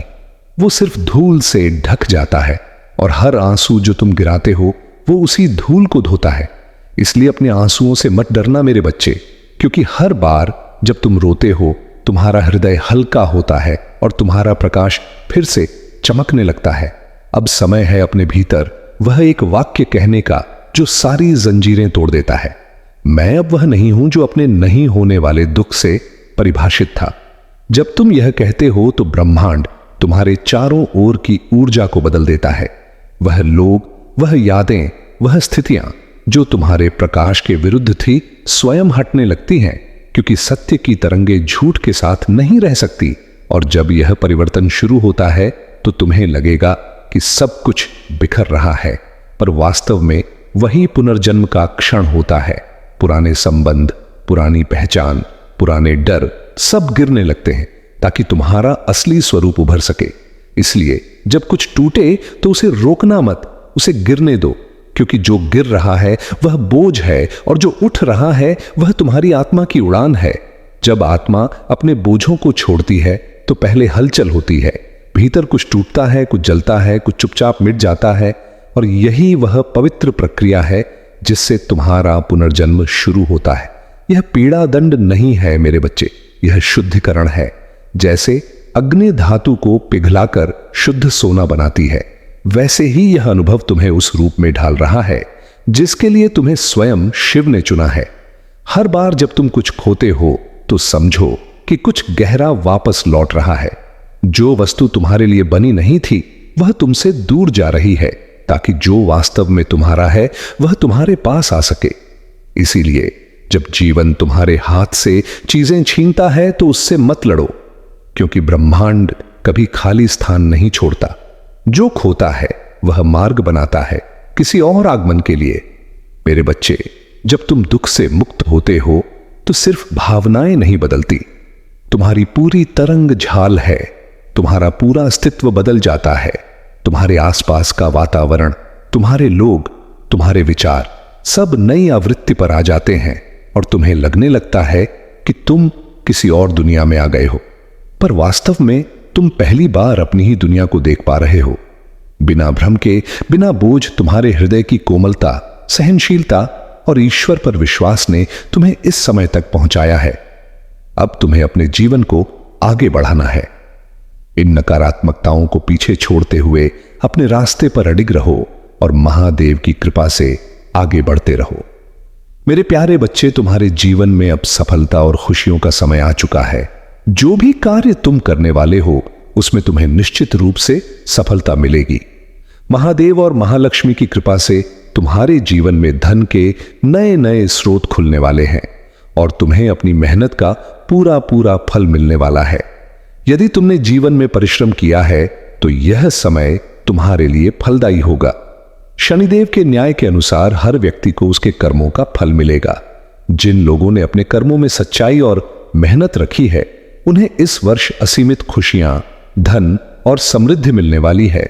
वो सिर्फ धूल से ढक जाता है, और हर आंसू जो तुम गिराते हो वो उसी धूल को धोता है। इसलिए अपने आंसुओं से मत डरना मेरे बच्चे, क्योंकि हर बार जब तुम रोते हो तुम्हारा हृदय हल्का होता है और तुम्हारा प्रकाश फिर से चमकने लगता है। अब समय है अपने भीतर वह एक वाक्य कहने का जो सारी जंजीरें तोड़ देता है। मैं अब वह नहीं हूं जो अपने नहीं होने वाले दुख से परिभाषित था। जब तुम यह कहते हो तो ब्रह्मांड तुम्हारे चारों ओर की ऊर्जा को बदल देता है। वह लोग, वह यादें, वह स्थितियां जो तुम्हारे प्रकाश के विरुद्ध थी स्वयं हटने लगती हैं, क्योंकि सत्य की तरंगे झूठ के साथ नहीं रह सकती। और जब यह परिवर्तन शुरू होता है तो तुम्हें लगेगा कि सब कुछ बिखर रहा है, पर वास्तव में वही पुनर्जन्म का क्षण होता है। पुराने संबंध, पुरानी पहचान, पुराने डर सब गिरने लगते हैं ताकि तुम्हारा असली स्वरूप उभर सके। इसलिए जब कुछ टूटे तो उसे रोकना मत, उसे गिरने दो, क्योंकि जो गिर रहा है वह बोझ है और जो उठ रहा है वह तुम्हारी आत्मा की उड़ान है। जब आत्मा अपने बोझों को छोड़ती है तो पहले हलचल होती है, भीतर कुछ टूटता है, कुछ जलता है, कुछ चुपचाप मिट जाता है, और यही वह पवित्र प्रक्रिया है जिससे तुम्हारा पुनर्जन्म शुरू होता है। यह पीड़ा दंड नहीं है मेरे बच्चे, यह शुद्धिकरण है। जैसे अग्नि धातु को पिघलाकर शुद्ध सोना बनाती है, वैसे ही यह अनुभव तुम्हें उस रूप में ढाल रहा है जिसके लिए तुम्हें स्वयं शिव ने चुना है। हर बार जब तुम कुछ खोते हो तो समझो कि कुछ गहरा वापस लौट रहा है। जो वस्तु तुम्हारे लिए बनी नहीं थी वह तुमसे दूर जा रही है, ताकि जो वास्तव में तुम्हारा है वह तुम्हारे पास आ सके। इसीलिए जब जीवन तुम्हारे हाथ से चीजें छीनता है तो उससे मत लड़ो, क्योंकि ब्रह्मांड कभी खाली स्थान नहीं छोड़ता। जो खोता है वह मार्ग बनाता है किसी और आगमन के लिए। मेरे बच्चे, जब तुम दुख से मुक्त होते हो तो सिर्फ भावनाएं नहीं बदलती, तुम्हारी पूरी तरंग झाल है, तुम्हारा पूरा अस्तित्व बदल जाता है। तुम्हारे आसपास का वातावरण, तुम्हारे लोग, तुम्हारे विचार सब नई आवृत्ति पर आ जाते हैं और तुम्हें लगने लगता है कि तुम किसी और दुनिया में आ गए हो, पर वास्तव में तुम पहली बार अपनी ही दुनिया को देख पा रहे हो। बिना भ्रम के, बिना बोझ, तुम्हारे हृदय की कोमलता, सहनशीलता और ईश्वर पर विश्वास ने तुम्हें इस समय तक पहुंचाया है। अब तुम्हें अपने जीवन को आगे बढ़ाना है। इन नकारात्मकताओं को पीछे छोड़ते हुए अपने रास्ते पर अडिग रहो और महादेव की कृपा से आगे बढ़ते रहो। मेरे प्यारे बच्चे, तुम्हारे जीवन में अब सफलता और खुशियों का समय आ चुका है। जो भी कार्य तुम करने वाले हो उसमें तुम्हें निश्चित रूप से सफलता मिलेगी। महादेव और महालक्ष्मी की कृपा से तुम्हारे जीवन में धन के नए नए स्रोत खुलने वाले हैं और तुम्हें अपनी मेहनत का पूरा पूरा फल मिलने वाला है। यदि तुमने जीवन में परिश्रम किया है तो यह समय तुम्हारे लिए फलदायी होगा। शनिदेव के न्याय के अनुसार हर व्यक्ति को उसके कर्मों का फल मिलेगा। जिन लोगों ने अपने कर्मों में सच्चाई और मेहनत रखी है उन्हें इस वर्ष असीमित खुशियां, धन और समृद्धि मिलने वाली है।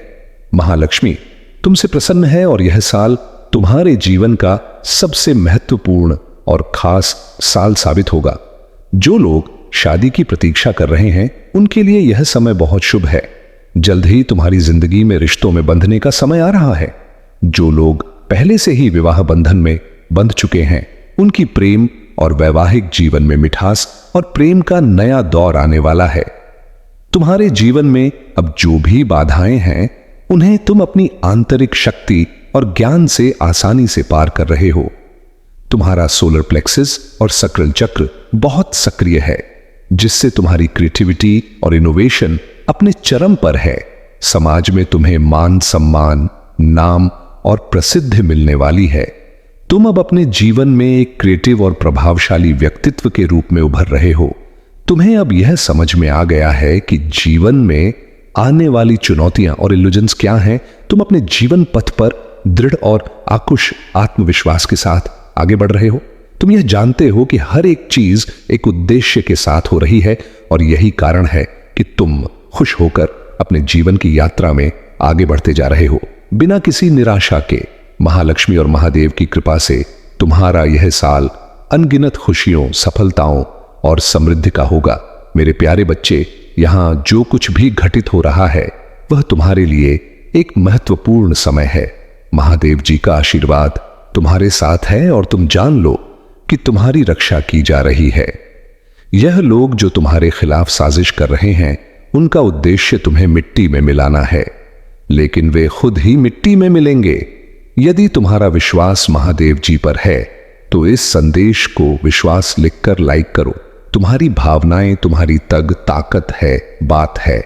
महालक्ष्मी तुमसे प्रसन्न है और यह साल तुम्हारे जीवन का सबसे महत्वपूर्ण और खास साल साबित होगा। जो लोग शादी की प्रतीक्षा कर रहे हैं उनके लिए यह समय बहुत शुभ है। जल्द ही तुम्हारी जिंदगी में रिश्तों में बंधने का समय आ रहा है। जो लोग पहले से ही विवाह बंधन में बंध चुके हैं उनकी प्रेम और वैवाहिक जीवन में मिठास और प्रेम का नया दौर आने वाला है। तुम्हारे जीवन में अब जो भी बाधाएं हैं उन्हें तुम अपनी आंतरिक शक्ति और ज्ञान से आसानी से पार कर रहे हो। तुम्हारा सोलर प्लेक्सिस और सक्रिय चक्र बहुत सक्रिय है, जिससे तुम्हारी क्रिएटिविटी और इनोवेशन अपने चरम पर है। समाज में तुम्हें मान सम्मान, नाम और प्रसिद्धि मिलने वाली है। तुम अब अपने जीवन में एक क्रिएटिव और प्रभावशाली व्यक्तित्व के रूप में उभर रहे हो। तुम्हें अब यह समझ में आ गया है कि जीवन में आने वाली चुनौतियां और इल्यूजन्स क्या हैं। तुम अपने जीवन पथ पर दृढ़ और आकुश आत्मविश्वास के साथ आगे बढ़ रहे हो। तुम यह जानते हो कि हर एक चीज एक उद्देश्य के साथ हो रही है और यही कारण है कि तुम खुश होकर अपने जीवन की यात्रा में आगे बढ़ते जा रहे हो बिना किसी निराशा के। महालक्ष्मी और महादेव की कृपा से तुम्हारा यह साल अनगिनत खुशियों, सफलताओं और समृद्धि का होगा। मेरे प्यारे बच्चे, यहां जो कुछ भी घटित हो रहा है वह तुम्हारे लिए एक महत्वपूर्ण समय है। महादेव जी का आशीर्वाद तुम्हारे साथ है और तुम जान लो कि तुम्हारी रक्षा की जा रही है। यह लोग जो तुम्हारे खिलाफ साजिश कर रहे हैं उनका उद्देश्य तुम्हें मिट्टी में मिलाना है, लेकिन वे खुद ही मिट्टी में मिलेंगे। यदि तुम्हारा विश्वास महादेव जी पर है तो इस संदेश को विश्वास लिखकर लाइक करो। तुम्हारी भावनाएं तुम्हारी तग ताकत है, बात है।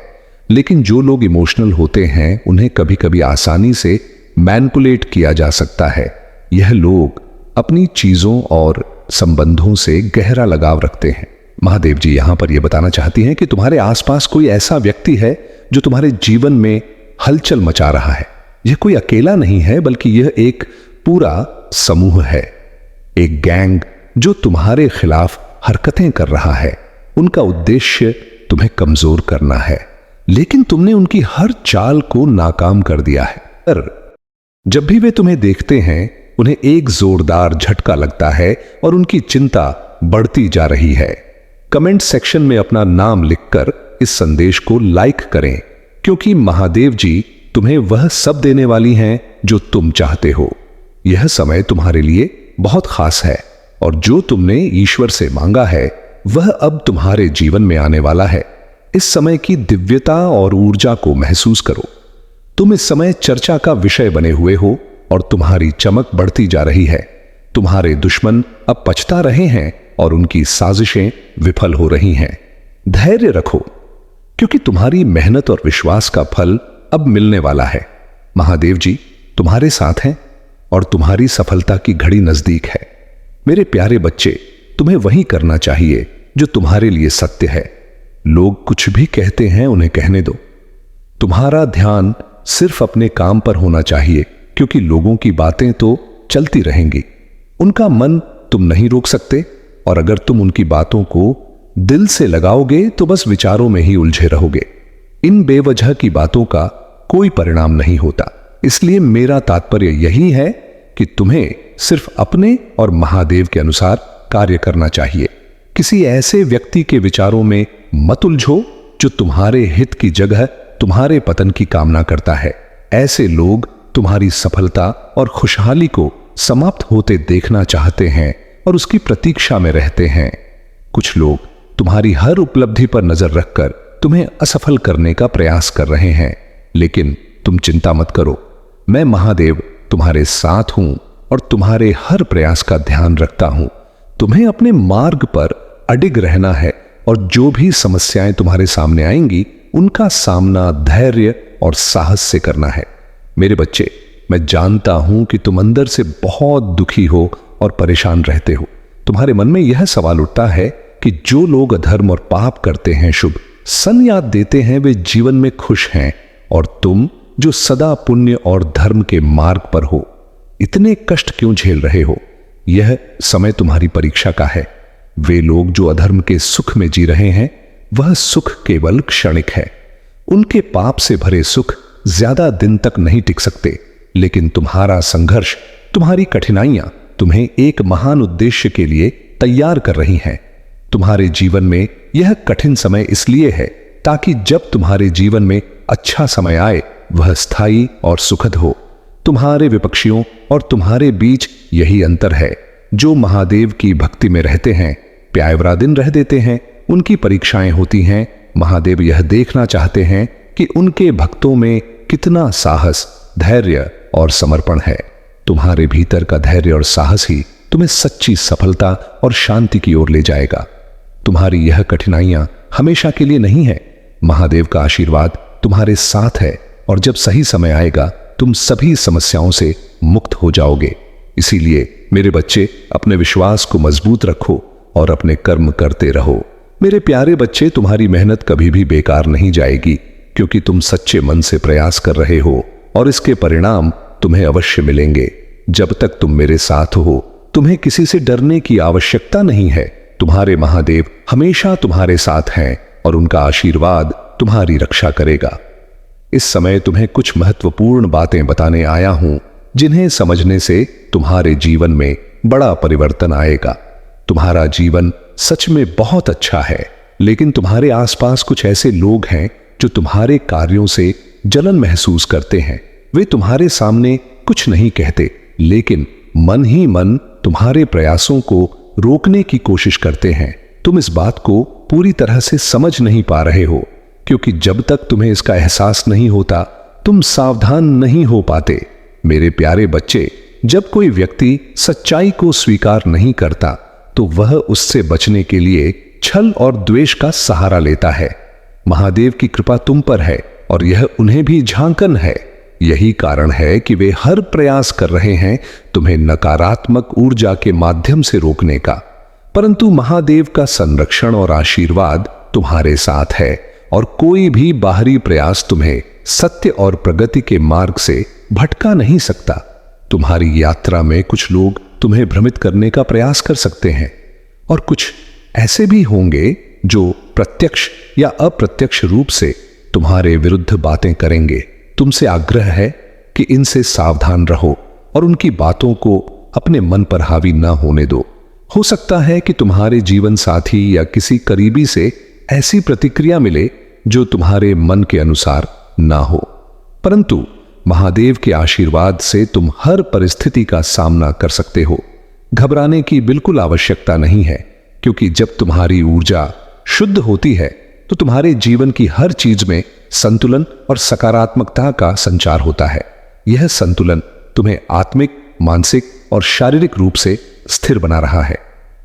लेकिन जो लोग इमोशनल होते हैं उन्हें कभी कभी आसानी से मैनिपुलेट किया जा सकता है। यह लोग अपनी चीजों और संबंधों से गहरा लगाव रखते हैं। महादेव जी यहां पर यह बताना चाहती हैं कि तुम्हारे आसपास कोई ऐसा व्यक्ति है जो तुम्हारे जीवन में हलचल मचा रहा है। यह कोई अकेला नहीं है, बल्कि यह एक पूरा समूह है, एक गैंग जो तुम्हारे खिलाफ हरकतें कर रहा है। उनका उद्देश्य तुम्हें कमजोर करना है, लेकिन तुमने उनकी हर चाल को नाकाम कर दिया है। पर जब भी वे तुम्हें देखते हैं, उन्हें एक जोरदार झटका लगता है और उनकी चिंता बढ़ती जा रही है। कमेंट सेक्शन में अपना नाम लिखकर इस संदेश को लाइक करें, क्योंकि महादेव जी तुम्हें वह सब देने वाली हैं जो तुम चाहते हो। यह समय तुम्हारे लिए बहुत खास है, और जो तुमने ईश्वर से मांगा है वह अब तुम्हारे जीवन में आने वाला है। इस समय की दिव्यता और ऊर्जा को महसूस करो। तुम इस समय चर्चा का विषय बने हुए हो और तुम्हारी चमक बढ़ती जा रही है। तुम्हारे दुश्मन अब पछता रहे हैं और उनकी साजिशें विफल हो रही हैं। धैर्य रखो, क्योंकि तुम्हारी मेहनत और विश्वास का फल अब मिलने वाला है। महादेव जी तुम्हारे साथ हैं और तुम्हारी सफलता की घड़ी नजदीक है। मेरे प्यारे बच्चे, तुम्हें वही करना चाहिए जो तुम्हारे लिए सत्य है। लोग कुछ भी कहते हैं, उन्हें कहने दो। तुम्हारा ध्यान सिर्फ अपने काम पर होना चाहिए, क्योंकि लोगों की बातें तो चलती रहेंगी। उनका मन तुम नहीं रोक सकते, और अगर तुम उनकी बातों को दिल से लगाओगे तो बस विचारों में ही उलझे रहोगे। इन बेवजह की बातों का कोई परिणाम नहीं होता। इसलिए मेरा तात्पर्य यही है कि तुम्हें सिर्फ अपने और महादेव के अनुसार कार्य करना चाहिए। किसी ऐसे व्यक्ति के विचारों में मत उलझो जो तुम्हारे हित की जगह तुम्हारे पतन की कामना करता है। ऐसे लोग तुम्हारी सफलता और खुशहाली को समाप्त होते देखना चाहते हैं और उसकी प्रतीक्षा में रहते हैं। कुछ लोग तुम्हारी हर उपलब्धि पर नजर रखकर तुम्हें असफल करने का प्रयास कर रहे हैं, लेकिन तुम चिंता मत करो। मैं महादेव तुम्हारे साथ हूं और तुम्हारे हर प्रयास का ध्यान रखता हूं। तुम्हें अपने मार्ग पर अडिग रहना है, और जो भी समस्याएं तुम्हारे सामने आएंगी उनका सामना धैर्य और साहस से करना है। मेरे बच्चे, मैं जानता हूं कि तुम अंदर से बहुत दुखी हो और परेशान रहते हो। तुम्हारे मन में यह सवाल उठता है कि जो लोग अधर्म और पाप करते हैं, शुभ सन याद देते हैं, वे जीवन में खुश हैं, और तुम जो सदा पुण्य और धर्म के मार्ग पर हो, इतने कष्ट क्यों झेल रहे हो? यह समय तुम्हारी परीक्षा का है। वे लोग जो अधर्म के सुख में जी रहे हैं, वह सुख केवल क्षणिक है। उनके पाप से भरे सुख ज्यादा दिन तक नहीं टिक सकते, लेकिन तुम्हारा संघर्ष, तुम्हारी कठिनाइयां तुम्हें एक महान उद्देश्य के लिए तैयार कर रही हैं। तुम्हारे जीवन में यह कठिन समय इसलिए है ताकि जब तुम्हारे जीवन में अच्छा समय आए वह स्थायी और सुखद हो। तुम्हारे विपक्षियों और तुम्हारे बीच यही अंतर है। जो महादेव की भक्ति में रहते हैं, प्यायवरा दिन रह देते हैं। उनकी परीक्षाएं होती हैं। महादेव यह देखना चाहते हैं कि उनके भक्तों में कितना साहस, धैर्य और समर्पण है। तुम्हारे भीतर का धैर्य और साहस ही तुम्हें सच्ची सफलता और शांति की ओर ले जाएगा। तुम्हारी यह कठिनाइयां हमेशा के लिए नहीं है। महादेव का आशीर्वाद तुम्हारे साथ है, और जब सही समय आएगा तुम सभी समस्याओं से मुक्त हो जाओगे। इसीलिए मेरे बच्चे, अपने विश्वास को मजबूत रखो और अपने कर्म करते रहो। मेरे प्यारे बच्चे, तुम्हारी मेहनत कभी भी बेकार नहीं जाएगी, क्योंकि तुम सच्चे मन से प्रयास कर रहे हो और इसके परिणाम तुम्हें अवश्य मिलेंगे। जब तक तुम मेरे साथ हो, तुम्हें किसी से डरने की आवश्यकता नहीं है। तुम्हारे महादेव हमेशा तुम्हारे साथ हैं और उनका आशीर्वाद तुम्हारी रक्षा करेगा। इस समय तुम्हें कुछ महत्वपूर्ण बातें बताने आया हूं, जिन्हें समझने से तुम्हारे जीवन में बड़ा परिवर्तन आएगा। तुम्हारा जीवन सच में बहुत अच्छा है, लेकिन तुम्हारे आसपास कुछ ऐसे लोग हैं जो तुम्हारे कार्यों से जलन महसूस करते हैं। वे तुम्हारे सामने कुछ नहीं कहते, लेकिन मन ही मन तुम्हारे प्रयासों को रोकने की कोशिश करते हैं। तुम इस बात को पूरी तरह से समझ नहीं पा रहे हो, क्योंकि जब तक तुम्हें इसका एहसास नहीं होता, तुम सावधान नहीं हो पाते। मेरे प्यारे बच्चे, जब कोई व्यक्ति सच्चाई को स्वीकार नहीं करता, तो वह उससे बचने के लिए छल और द्वेष का सहारा लेता है। महादेव की कृपा तुम पर है और यह उन्हें भी झांकन है। यही कारण है कि वे हर प्रयास कर रहे हैं तुम्हें नकारात्मक ऊर्जा के माध्यम से रोकने का। परंतु महादेव का संरक्षण और आशीर्वाद तुम्हारे साथ है, और कोई भी बाहरी प्रयास तुम्हें सत्य और प्रगति के मार्ग से भटका नहीं सकता। तुम्हारी यात्रा में कुछ लोग तुम्हें भ्रमित करने का प्रयास कर सकते हैं और कुछ ऐसे भी होंगे जो प्रत्यक्ष या अप्रत्यक्ष रूप से तुम्हारे विरुद्ध बातें करेंगे। तुमसे आग्रह है कि इनसे सावधान रहो और उनकी बातों को अपने मन पर हावी ना होने दो। हो सकता है कि तुम्हारे जीवन साथी या किसी करीबी से ऐसी प्रतिक्रिया मिले जो तुम्हारे मन के अनुसार ना हो, परंतु महादेव के आशीर्वाद से तुम हर परिस्थिति का सामना कर सकते हो। घबराने की बिल्कुल आवश्यकता नहीं है, क्योंकि जब तुम्हारी ऊर्जा शुद्ध होती है तो तुम्हारे जीवन की हर चीज में संतुलन और सकारात्मकता का संचार होता है। यह संतुलन तुम्हें आत्मिक, मानसिक और शारीरिक रूप से स्थिर बना रहा है।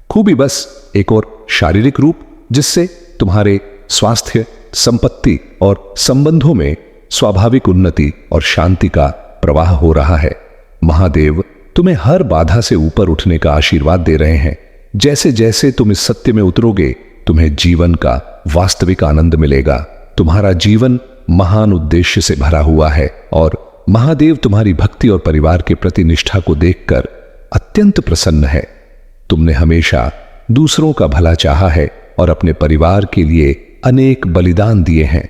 खूबी बस एक और शारीरिक रूप, जिससे तुम्हारे स्वास्थ्य, संपत्ति और संबंधों में स्वाभाविक उन्नति और शांति का प्रवाह हो रहा है। महादेव तुम्हें हर बाधा से ऊपर उठने का आशीर्वाद दे रहे हैं। जैसे जैसे तुम इस सत्य में उतरोगे, तुम्हें जीवन का वास्तविक आनंद मिलेगा। तुम्हारा जीवन महान उद्देश्य से भरा हुआ है और महादेव तुम्हारी भक्ति और परिवार के प्रति निष्ठा को देखकर अत्यंत प्रसन्न है। तुमने हमेशा दूसरों का भला चाहा है और अपने परिवार के लिए अनेक बलिदान दिए हैं।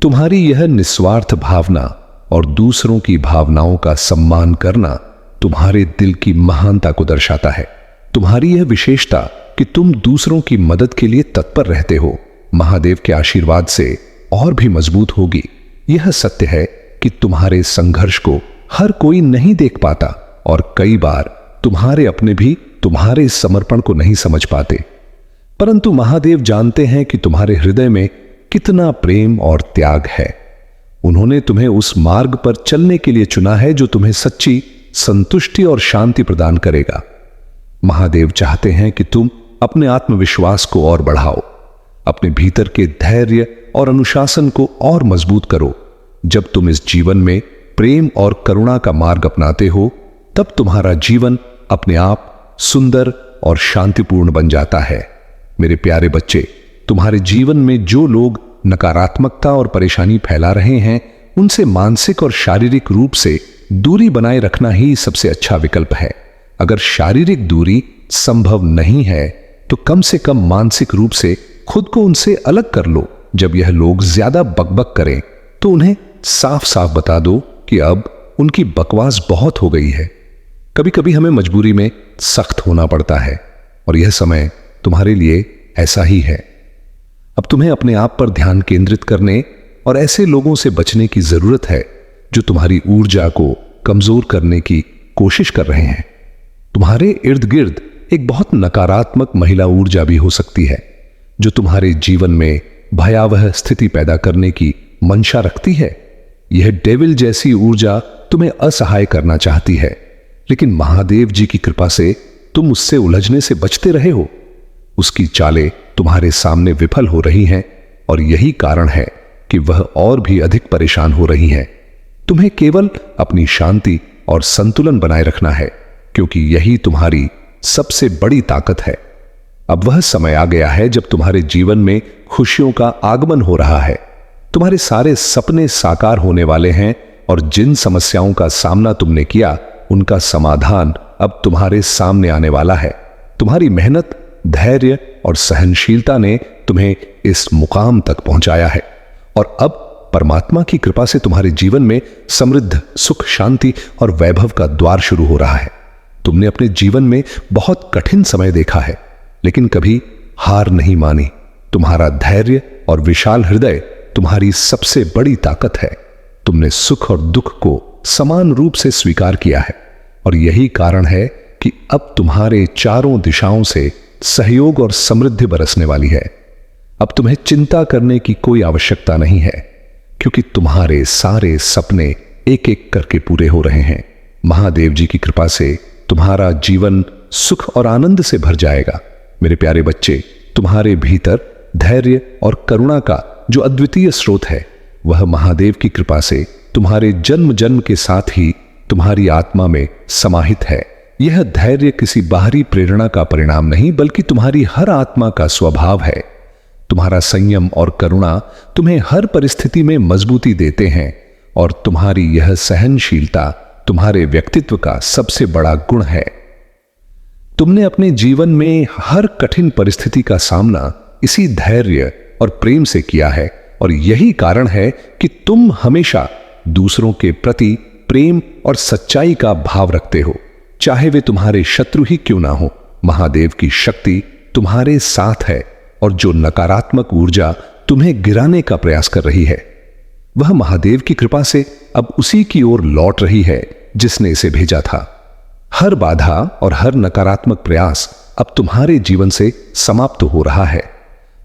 तुम्हारी यह निस्वार्थ भावना और दूसरों की भावनाओं का सम्मान करना तुम्हारे दिल की महानता को दर्शाता है। तुम्हारी यह विशेषता कि तुम दूसरों की मदद के लिए तत्पर रहते हो, महादेव के आशीर्वाद से और भी मजबूत होगी। यह सत्य है कि तुम्हारे संघर्ष को हर कोई नहीं देख पाता और कई बार तुम्हारे अपने भी तुम्हारे समर्पण को नहीं समझ पाते, परंतु महादेव जानते हैं कि तुम्हारे हृदय में कितना प्रेम और त्याग है। उन्होंने तुम्हें उस मार्ग पर चलने के लिए चुना है जो तुम्हें सच्ची संतुष्टि और शांति प्रदान करेगा। महादेव चाहते हैं कि तुम अपने आत्मविश्वास को और बढ़ाओ, अपने भीतर के धैर्य और अनुशासन को और मजबूत करो। जब तुम इस जीवन में प्रेम और करुणा का मार्ग अपनाते हो, तब तुम्हारा जीवन अपने आप सुंदर और शांतिपूर्ण बन जाता है। मेरे प्यारे बच्चे, तुम्हारे जीवन में जो लोग नकारात्मकता और परेशानी फैला रहे हैं, उनसे मानसिक और शारीरिक रूप से दूरी बनाए रखना ही सबसे अच्छा विकल्प है। अगर शारीरिक दूरी संभव नहीं है तो कम से कम मानसिक रूप से खुद को उनसे अलग कर लो। जब यह लोग ज्यादा बकबक करें तो उन्हें साफ साफ बता दो कि अब उनकी बकवास बहुत हो गई है। कभी कभी हमें मजबूरी में सख्त होना पड़ता है और यह समय तुम्हारे लिए ऐसा ही है। अब तुम्हें अपने आप पर ध्यान केंद्रित करने और ऐसे लोगों से बचने की जरूरत है जो तुम्हारी ऊर्जा को कमजोर करने की कोशिश कर रहे हैं। तुम्हारे इर्द गिर्द एक बहुत नकारात्मक महिला ऊर्जा भी हो सकती है जो तुम्हारे जीवन में भयावह स्थिति पैदा करने की मंशा रखती है। यह डेविल जैसी ऊर्जा तुम्हें असहाय करना चाहती है, लेकिन महादेव जी की कृपा से तुम उससे उलझने से बचते रहे हो। उसकी चालें तुम्हारे सामने विफल हो रही हैं और यही कारण है कि वह और भी अधिक परेशान हो रही हैं। तुम्हें केवल अपनी शांति और संतुलन बनाए रखना है, क्योंकि यही तुम्हारी सबसे बड़ी ताकत है। अब वह समय आ गया है जब तुम्हारे जीवन में खुशियों का आगमन हो रहा है। तुम्हारे सारे सपने साकार होने वाले हैं और जिन समस्याओं का सामना तुमने किया, उनका समाधान अब तुम्हारे सामने आने वाला है। तुम्हारी मेहनत, धैर्य और सहनशीलता ने तुम्हें इस मुकाम तक पहुंचाया है और अब परमात्मा की कृपा से तुम्हारे जीवन में समृद्ध सुख, शांति और वैभव का द्वार शुरू हो रहा है। तुमने अपने जीवन में बहुत कठिन समय देखा है, लेकिन कभी हार नहीं मानी। तुम्हारा धैर्य और विशाल हृदय तुम्हारी सबसे बड़ी ताकत है। तुमने सुख और दुख को समान रूप से स्वीकार किया है और यही कारण है कि अब तुम्हारे चारों दिशाओं से सहयोग और समृद्धि बरसने वाली है। अब तुम्हें चिंता करने की कोई आवश्यकता नहीं है, क्योंकि तुम्हारे सारे सपने एक एक करके पूरे हो रहे हैं। महादेव जी की कृपा से तुम्हारा जीवन सुख और आनंद से भर जाएगा। मेरे प्यारे बच्चे, तुम्हारे भीतर धैर्य और करुणा का जो अद्वितीय स्रोत है, वह महादेव की कृपा से तुम्हारे जन्म जन्म के साथ ही तुम्हारी आत्मा में समाहित है। यह धैर्य किसी बाहरी प्रेरणा का परिणाम नहीं, बल्कि तुम्हारी हर आत्मा का स्वभाव है। तुम्हारा संयम और करुणा तुम्हें हर परिस्थिति में मजबूती देते हैं और तुम्हारी यह सहनशीलता तुम्हारे व्यक्तित्व का सबसे बड़ा गुण है। तुमने अपने जीवन में हर कठिन परिस्थिति का सामना इसी धैर्य और प्रेम से किया है, और यही कारण है कि तुम हमेशा दूसरों के प्रति प्रेम और सच्चाई का भाव रखते हो, चाहे वे तुम्हारे शत्रु ही क्यों ना हो। महादेव की शक्ति तुम्हारे साथ है, और जो नकारात्मक ऊर्जा तुम्हें गिराने का प्रयास कर रही है, वह महादेव की कृपा से अब उसी की ओर लौट रही है जिसने इसे भेजा था। हर बाधा और हर नकारात्मक प्रयास अब तुम्हारे जीवन से समाप्त हो रहा है।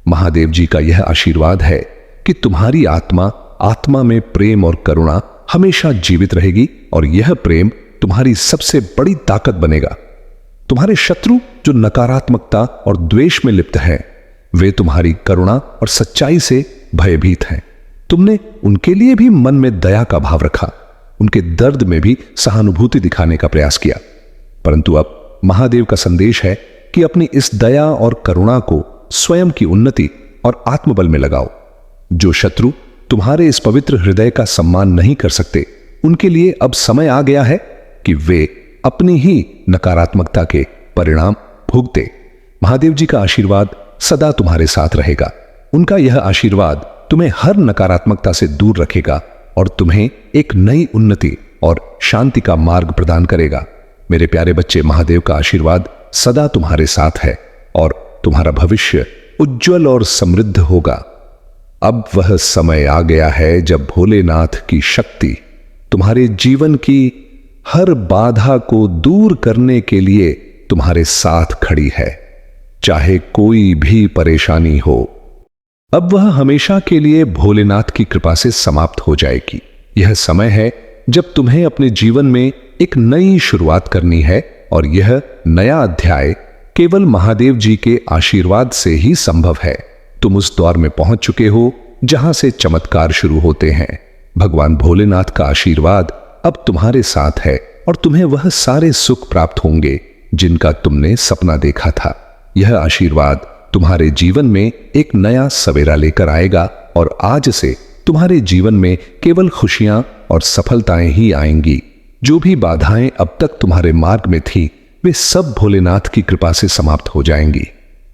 महादेव जी का यह आशीर्वाद है कि तुम्हारी आत्मा में प्रेम और करुणा हमेशा जीवित रहेगी, और यह प्रेम तुम्हारी सबसे बड़ी ताकत बनेगा। तुम्हारे शत्रु जो नकारात्मकता और द्वेष में लिप्त हैं, वे तुम्हारी करुणा और सच्चाई से भयभीत हैं। तुमने उनके लिए भी मन में दया का भाव रखा, उनके दर्द में भी सहानुभूति दिखाने का प्रयास किया। परंतु अब महादेव का संदेश है कि अपनी इस दया और करुणा को स्वयं की उन्नति और आत्मबल में लगाओ। जो शत्रु तुम्हारे इस पवित्र हृदय का सम्मान नहीं कर सकते, उनके लिए अब समय आ गया है कि वे अपनी ही नकारात्मकता के परिणाम भुगते। महादेव जी का आशीर्वाद सदा तुम्हारे साथ रहेगा। उनका यह आशीर्वाद तुम्हें हर नकारात्मकता से दूर रखेगा और तुम्हें एक नई उन्नति और शांति का मार्ग प्रदान करेगा। मेरे प्यारे बच्चे, महादेव का आशीर्वाद सदा तुम्हारे साथ है और तुम्हारा भविष्य उज्जवल और समृद्ध होगा। अब वह समय आ गया है जब भोलेनाथ की शक्ति तुम्हारे जीवन की हर बाधा को दूर करने के लिए तुम्हारे साथ खड़ी है, चाहे कोई भी परेशानी हो। अब वह हमेशा के लिए भोलेनाथ की कृपा से समाप्त हो जाएगी। यह समय है जब तुम्हें अपने जीवन में एक नई शुरुआत करनी है, और यह नया अध्याय केवल महादेव जी के आशीर्वाद से ही संभव है। तुम उस दौर में पहुंच चुके हो जहां से चमत्कार शुरू होते हैं। भगवान भोलेनाथ का आशीर्वाद अब तुम्हारे साथ है, और तुम्हें वह सारे सुख प्राप्त होंगे जिनका तुमने सपना देखा था। यह आशीर्वाद तुम्हारे जीवन में एक नया सवेरा लेकर आएगा, और आज से तुम्हारे जीवन में केवल खुशियां और सफलताएं ही आएंगी। जो भी बाधाएं अब तक तुम्हारे मार्ग में थी, वे सब भोलेनाथ की कृपा से समाप्त हो जाएंगी।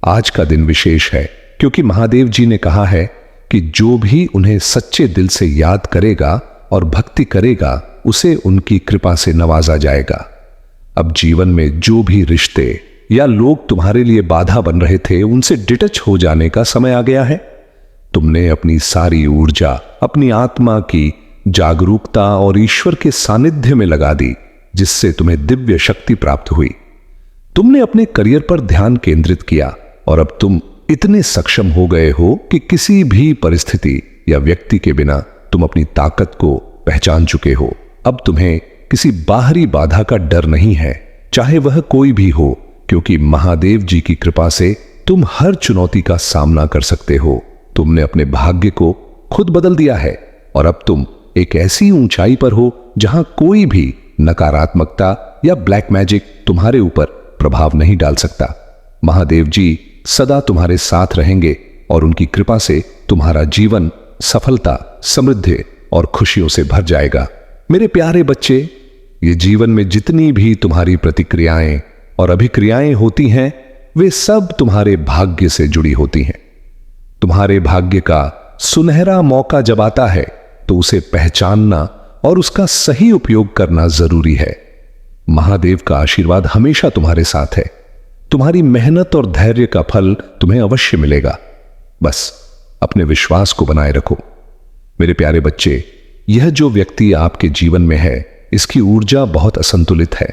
आज का दिन विशेष है क्योंकि महादेव जी ने कहा है कि जो भी उन्हें सच्चे दिल से याद करेगा और भक्ति करेगा, उसे उनकी कृपा से नवाजा जाएगा। अब जीवन में जो भी रिश्ते या लोग तुम्हारे लिए बाधा बन रहे थे, उनसे डिटच हो जाने का समय आ गया है। तुमने अपनी सारी ऊर्जा अपनी आत्मा की जागरूकता और ईश्वर के सानिध्य में लगा दी, जिससे तुम्हें दिव्य शक्ति प्राप्त हुई। तुमने अपने करियर पर ध्यान केंद्रित किया, और अब तुम इतने सक्षम हो गए हो कि किसी भी परिस्थिति या व्यक्ति के बिना तुम अपनी ताकत को पहचान चुके हो। अब तुम्हें किसी बाहरी बाधा का डर नहीं है, चाहे वह कोई भी हो, क्योंकि महादेव जी की कृपा से तुम हर चुनौती का सामना कर सकते हो। तुमने अपने भाग्य को खुद बदल दिया है, और अब तुम एक ऐसी ऊंचाई पर हो जहां कोई भी नकारात्मकता या ब्लैक मैजिक तुम्हारे ऊपर प्रभाव नहीं डाल सकता। महादेव जी सदा तुम्हारे साथ रहेंगे, और उनकी कृपा से तुम्हारा जीवन सफलता, समृद्धि और खुशियों से भर जाएगा। मेरे प्यारे बच्चे, ये जीवन में जितनी भी तुम्हारी प्रतिक्रियाएं और अभिक्रियाएं होती हैं, वे सब तुम्हारे भाग्य से जुड़ी होती हैं। तुम्हारे भाग्य का सुनहरा मौका जब आता है, तो उसे पहचानना और उसका सही उपयोग करना जरूरी है। महादेव का आशीर्वाद हमेशा तुम्हारे साथ है। तुम्हारी मेहनत और धैर्य का फल तुम्हें अवश्य मिलेगा। बस अपने विश्वास को बनाए रखो। मेरे प्यारे बच्चे, यह जो व्यक्ति आपके जीवन में है, इसकी ऊर्जा बहुत असंतुलित है।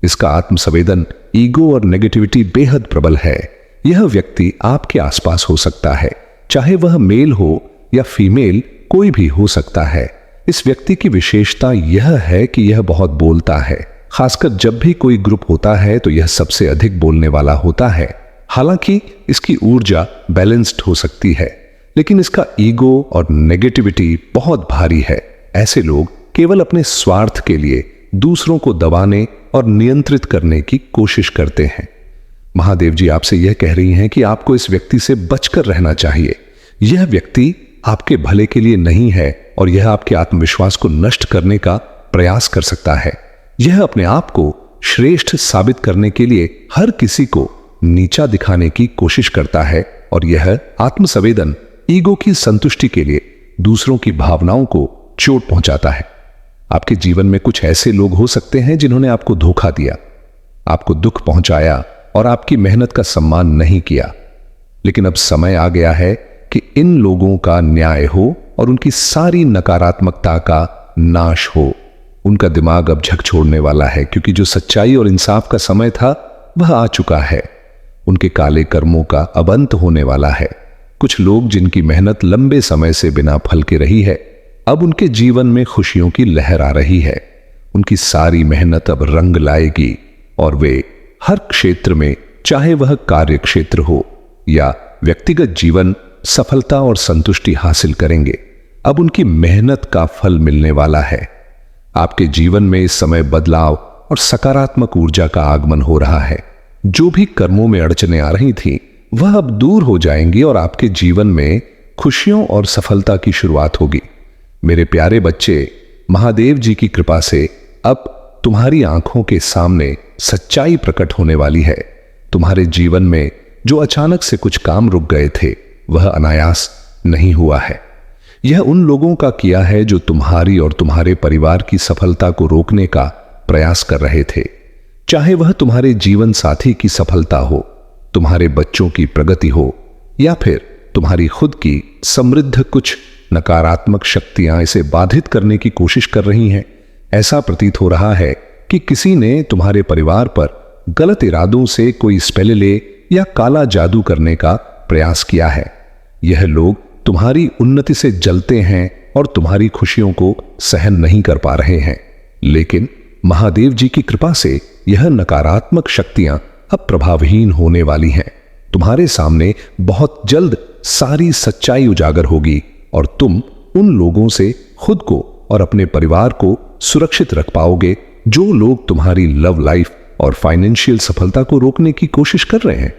इसका आत्मसंवेदन, ईगो और नेगेटिविटी बेहद प्रबल है। यह व्यक्ति आपके आसपास हो सकता है, चाहे वह मेल हो या फीमेल, कोई भी हो सकता है। इस व्यक्ति की विशेषता यह है कि यह बहुत बोलता है। खासकर जब भी कोई ग्रुप होता है तो यह सबसे अधिक बोलने वाला होता है। हालांकि इसकी ऊर्जा बैलेंस्ड हो सकती है, लेकिन इसका ईगो और नेगेटिविटी बहुत भारी है। ऐसे लोग केवल अपने स्वार्थ के लिए दूसरों को दबाने और नियंत्रित करने की कोशिश करते हैं। महादेव जी आपसे यह कह रही हैं कि आपको इस व्यक्ति से बचकर रहना चाहिए। यह व्यक्ति आपके भले के लिए नहीं है, और यह आपके आत्मविश्वास को नष्ट करने का प्रयास कर सकता है। यह अपने आप को श्रेष्ठ साबित करने के लिए हर किसी को नीचा दिखाने की कोशिश करता है, और यह आत्मसंवेदन ईगो की संतुष्टि के लिए दूसरों की भावनाओं को चोट पहुंचाता है। आपके जीवन में कुछ ऐसे लोग हो सकते हैं जिन्होंने आपको धोखा दिया, आपको दुख पहुंचाया और आपकी मेहनत का सम्मान नहीं किया। लेकिन अब समय आ गया है कि इन लोगों का न्याय हो और उनकी सारी नकारात्मकता का नाश हो। उनका दिमाग अब झक छोड़ने वाला है, क्योंकि जो सच्चाई और इंसाफ का समय था वह आ चुका है। उनके काले कर्मों का अब अंत होने वाला है। कुछ लोग जिनकी मेहनत लंबे समय से बिना फल के रही है, अब उनके जीवन में खुशियों की लहर आ रही है। उनकी सारी मेहनत अब रंग लाएगी और वे हर क्षेत्र में, चाहे वह कार्य क्षेत्र हो या व्यक्तिगत जीवन, सफलता और संतुष्टि हासिल करेंगे। अब उनकी मेहनत का फल मिलने वाला है। आपके जीवन में इस समय बदलाव और सकारात्मक ऊर्जा का आगमन हो रहा है। जो भी कर्मों में अड़चनें आ रही थीं, वह अब दूर हो जाएंगी और आपके जीवन में खुशियों और सफलता की शुरुआत होगी। मेरे प्यारे बच्चे, महादेव जी की कृपा से अब तुम्हारी आंखों के सामने सच्चाई प्रकट होने वाली है। तुम्हारे जीवन में जो अचानक से कुछ काम रुक गए थे, वह अनायास नहीं हुआ है। यह उन लोगों का किया है जो तुम्हारी और तुम्हारे परिवार की सफलता को रोकने का प्रयास कर रहे थे। चाहे वह तुम्हारे जीवन साथी की सफलता हो, तुम्हारे बच्चों की प्रगति हो, या फिर तुम्हारी खुद की समृद्ध, कुछ नकारात्मक शक्तियां इसे बाधित करने की कोशिश कर रही हैं। ऐसा प्रतीत हो रहा है कि किसी ने तुम्हारे परिवार पर गलत इरादों से कोई स्पेल ले या काला जादू करने का प्रयास किया है। यह लोग तुम्हारी उन्नति से जलते हैं और तुम्हारी खुशियों को सहन नहीं कर पा रहे हैं। लेकिन महादेव जी की कृपा से यह नकारात्मक शक्तियां अब प्रभावहीन होने वाली हैं। तुम्हारे सामने बहुत जल्द सारी सच्चाई उजागर होगी और तुम उन लोगों से खुद को और अपने परिवार को सुरक्षित रख पाओगे जो लोग तुम्हारी लव लाइफ और फाइनेंशियल सफलता को रोकने की कोशिश कर रहे हैं।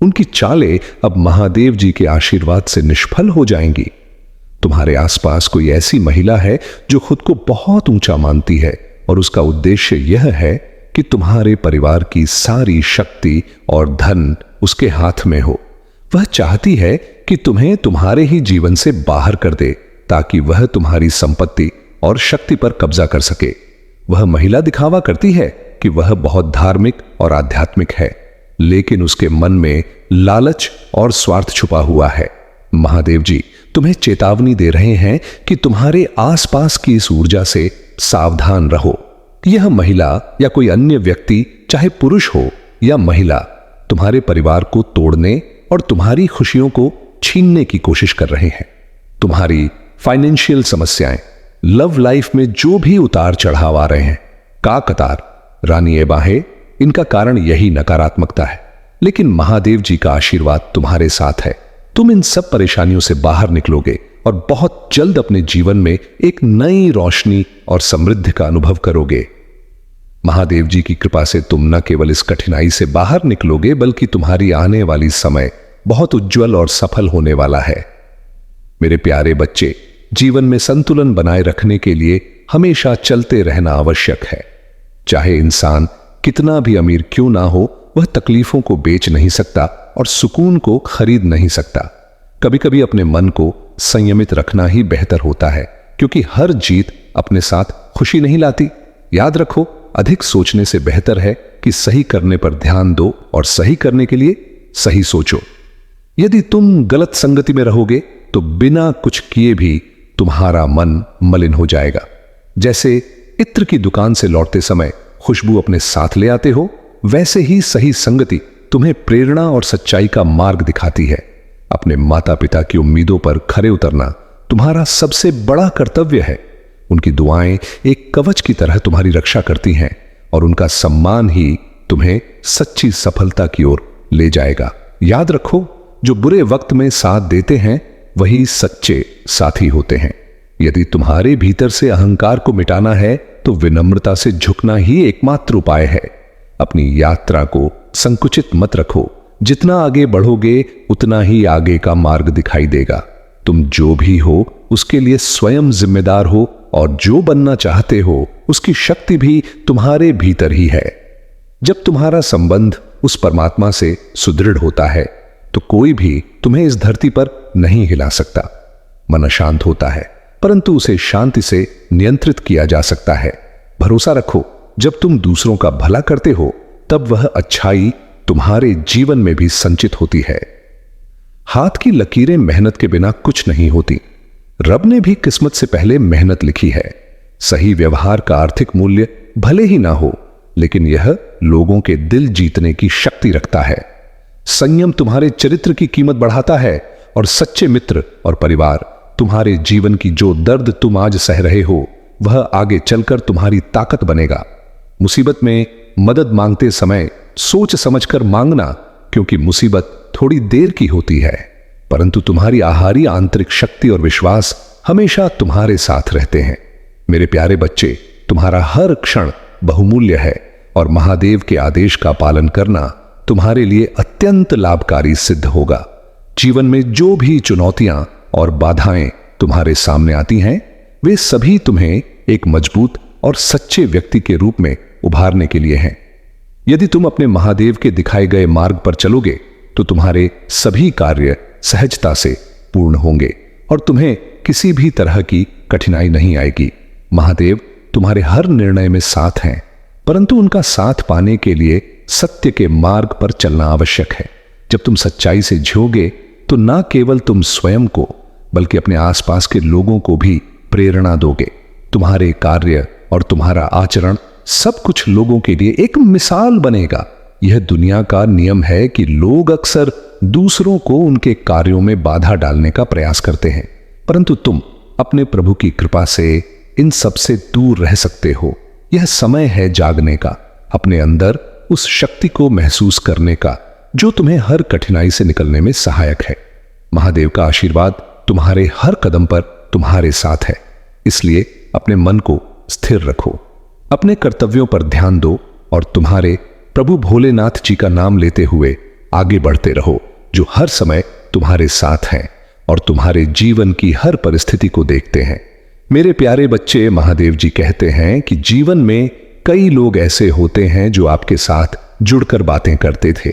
उनकी चालें अब महादेव जी के आशीर्वाद से निष्फल हो जाएंगी। तुम्हारे आसपास कोई ऐसी महिला है जो खुद को बहुत ऊंचा मानती है और उसका उद्देश्य यह है कि तुम्हारे परिवार की सारी शक्ति और धन उसके हाथ में हो। वह चाहती है कि तुम्हें तुम्हारे ही जीवन से बाहर कर दे, ताकि वह तुम्हारी संपत्ति और शक्ति पर कब्जा कर सके। वह महिला दिखावा करती है कि वह बहुत धार्मिक और आध्यात्मिक है, लेकिन उसके मन में लालच और स्वार्थ छुपा हुआ है। महादेव जी तुम्हें चेतावनी दे रहे हैं कि तुम्हारे आसपास की इस ऊर्जा से सावधान रहो। यह महिला या कोई अन्य व्यक्ति, चाहे पुरुष हो या महिला, तुम्हारे परिवार को तोड़ने और तुम्हारी खुशियों को छीनने की कोशिश कर रहे हैं। तुम्हारी फाइनेंशियल समस्याएं, लव लाइफ में जो भी उतार चढ़ाव आ रहे हैं, का कतार, रानी बाहें, इनका कारण यही नकारात्मकता है। लेकिन महादेव जी का आशीर्वाद तुम्हारे साथ है। तुम इन सब परेशानियों से बाहर निकलोगे और बहुत जल्द अपने जीवन में एक नई रोशनी और समृद्धि का अनुभव करोगे। महादेव जी की कृपा से तुम न केवल इस कठिनाई से बाहर निकलोगे, बल्कि तुम्हारी आने वाली समय बहुत उज्जवल और सफल होने वाला है। मेरे प्यारे बच्चे, जीवन में संतुलन बनाए रखने के लिए हमेशा चलते रहना आवश्यक है। चाहे इंसान कितना भी अमीर क्यों ना हो, वह तकलीफों को बेच नहीं सकता और सुकून को खरीद नहीं सकता। कभी कभी अपने मन को संयमित रखना ही बेहतर होता है, क्योंकि हर जीत अपने साथ खुशी नहीं लाती। याद रखो, अधिक सोचने से बेहतर है कि सही करने पर ध्यान दो और सही करने के लिए सही सोचो। यदि तुम गलत संगति में रहोगे तो बिना कुछ किए भी तुम्हारा मन मलिन हो जाएगा। जैसे इत्र की दुकान से लौटते समय खुशबू अपने साथ ले आते हो, वैसे ही सही संगति तुम्हें प्रेरणा और सच्चाई का मार्ग दिखाती है। अपने माता पिता की उम्मीदों पर खरे उतरना तुम्हारा सबसे बड़ा कर्तव्य है। उनकी दुआएं एक कवच की तरह तुम्हारी रक्षा करती हैं और उनका सम्मान ही तुम्हें सच्ची सफलता की ओर ले जाएगा। याद रखो, जो बुरे वक्त में साथ देते हैं वही सच्चे साथी होते हैं। यदि तुम्हारे भीतर से अहंकार को मिटाना है तो विनम्रता से झुकना ही एकमात्र उपाय है। अपनी यात्रा को संकुचित मत रखो। जितना आगे बढ़ोगे उतना ही आगे का मार्ग दिखाई देगा। तुम जो भी हो उसके लिए स्वयं जिम्मेदार हो और जो बनना चाहते हो उसकी शक्ति भी तुम्हारे भीतर ही है। जब तुम्हारा संबंध उस परमात्मा से सुदृढ़ होता है तो कोई भी तुम्हें इस धरती पर नहीं हिला सकता। मन अशांत होता है परंतु उसे शांति से नियंत्रित किया जा सकता है। भरोसा रखो, जब तुम दूसरों का भला करते हो तब वह अच्छाई तुम्हारे जीवन में भी संचित होती है। हाथ की लकीरें मेहनत के बिना कुछ नहीं होती। रब ने भी किस्मत से पहले मेहनत लिखी है। सही व्यवहार का आर्थिक मूल्य भले ही ना हो, लेकिन यह लोगों के दिल जीतने की शक्ति रखता है। संयम तुम्हारे चरित्र की कीमत बढ़ाता है और सच्चे मित्र और परिवार तुम्हारे जीवन की जो दर्द तुम आज सह रहे हो वह आगे चलकर तुम्हारी ताकत बनेगा। मुसीबत में मदद मांगते समय सोच समझकर मांगना, क्योंकि मुसीबत थोड़ी देर की होती है परंतु तुम्हारी आहारी आंतरिक शक्ति और विश्वास हमेशा तुम्हारे साथ रहते हैं। मेरे प्यारे बच्चे, तुम्हारा हर क्षण बहुमूल्य है और महादेव के आदेश का पालन करना तुम्हारे लिए अत्यंत लाभकारी सिद्ध होगा। जीवन में जो भी चुनौतियां और बाधाएं तुम्हारे सामने आती हैं, वे सभी तुम्हें एक मजबूत और सच्चे व्यक्ति के रूप में उभारने के लिए हैं। यदि तुम अपने महादेव के दिखाए गए मार्ग पर चलोगे तो तुम्हारे सभी कार्य सहजता से पूर्ण होंगे और तुम्हें किसी भी तरह की कठिनाई नहीं आएगी। महादेव तुम्हारे हर निर्णय में साथ हैं, परंतु उनका साथ पाने के लिए सत्य के मार्ग पर चलना आवश्यक है। जब तुम सच्चाई से जियोगे तो ना केवल तुम स्वयं को बल्कि अपने आसपास के लोगों को भी प्रेरणा दोगे। तुम्हारे कार्य और तुम्हारा आचरण सब कुछ लोगों के लिए एक मिसाल बनेगा। यह दुनिया का नियम है कि लोग अक्सर दूसरों को उनके कार्यों में बाधा डालने का प्रयास करते हैं, परंतु तुम अपने प्रभु की कृपा से इन सब से दूर रह सकते हो। यह समय है जागने का, अपने अंदर उस शक्ति को महसूस करने का जो तुम्हें हर कठिनाई से निकलने में सहायक है। महादेव का आशीर्वाद तुम्हारे हर कदम पर तुम्हारे साथ है, इसलिए अपने मन को स्थिर रखो, अपने कर्तव्यों पर ध्यान दो और तुम्हारे प्रभु भोलेनाथ जी का नाम लेते हुए आगे बढ़ते रहो, जो हर समय तुम्हारे साथ हैं और तुम्हारे जीवन की हर परिस्थिति को देखते हैं। मेरे प्यारे बच्चे, महादेव जी कहते हैं कि जीवन में कई लोग ऐसे होते हैं जो आपके साथ जुड़कर बातें करते थे,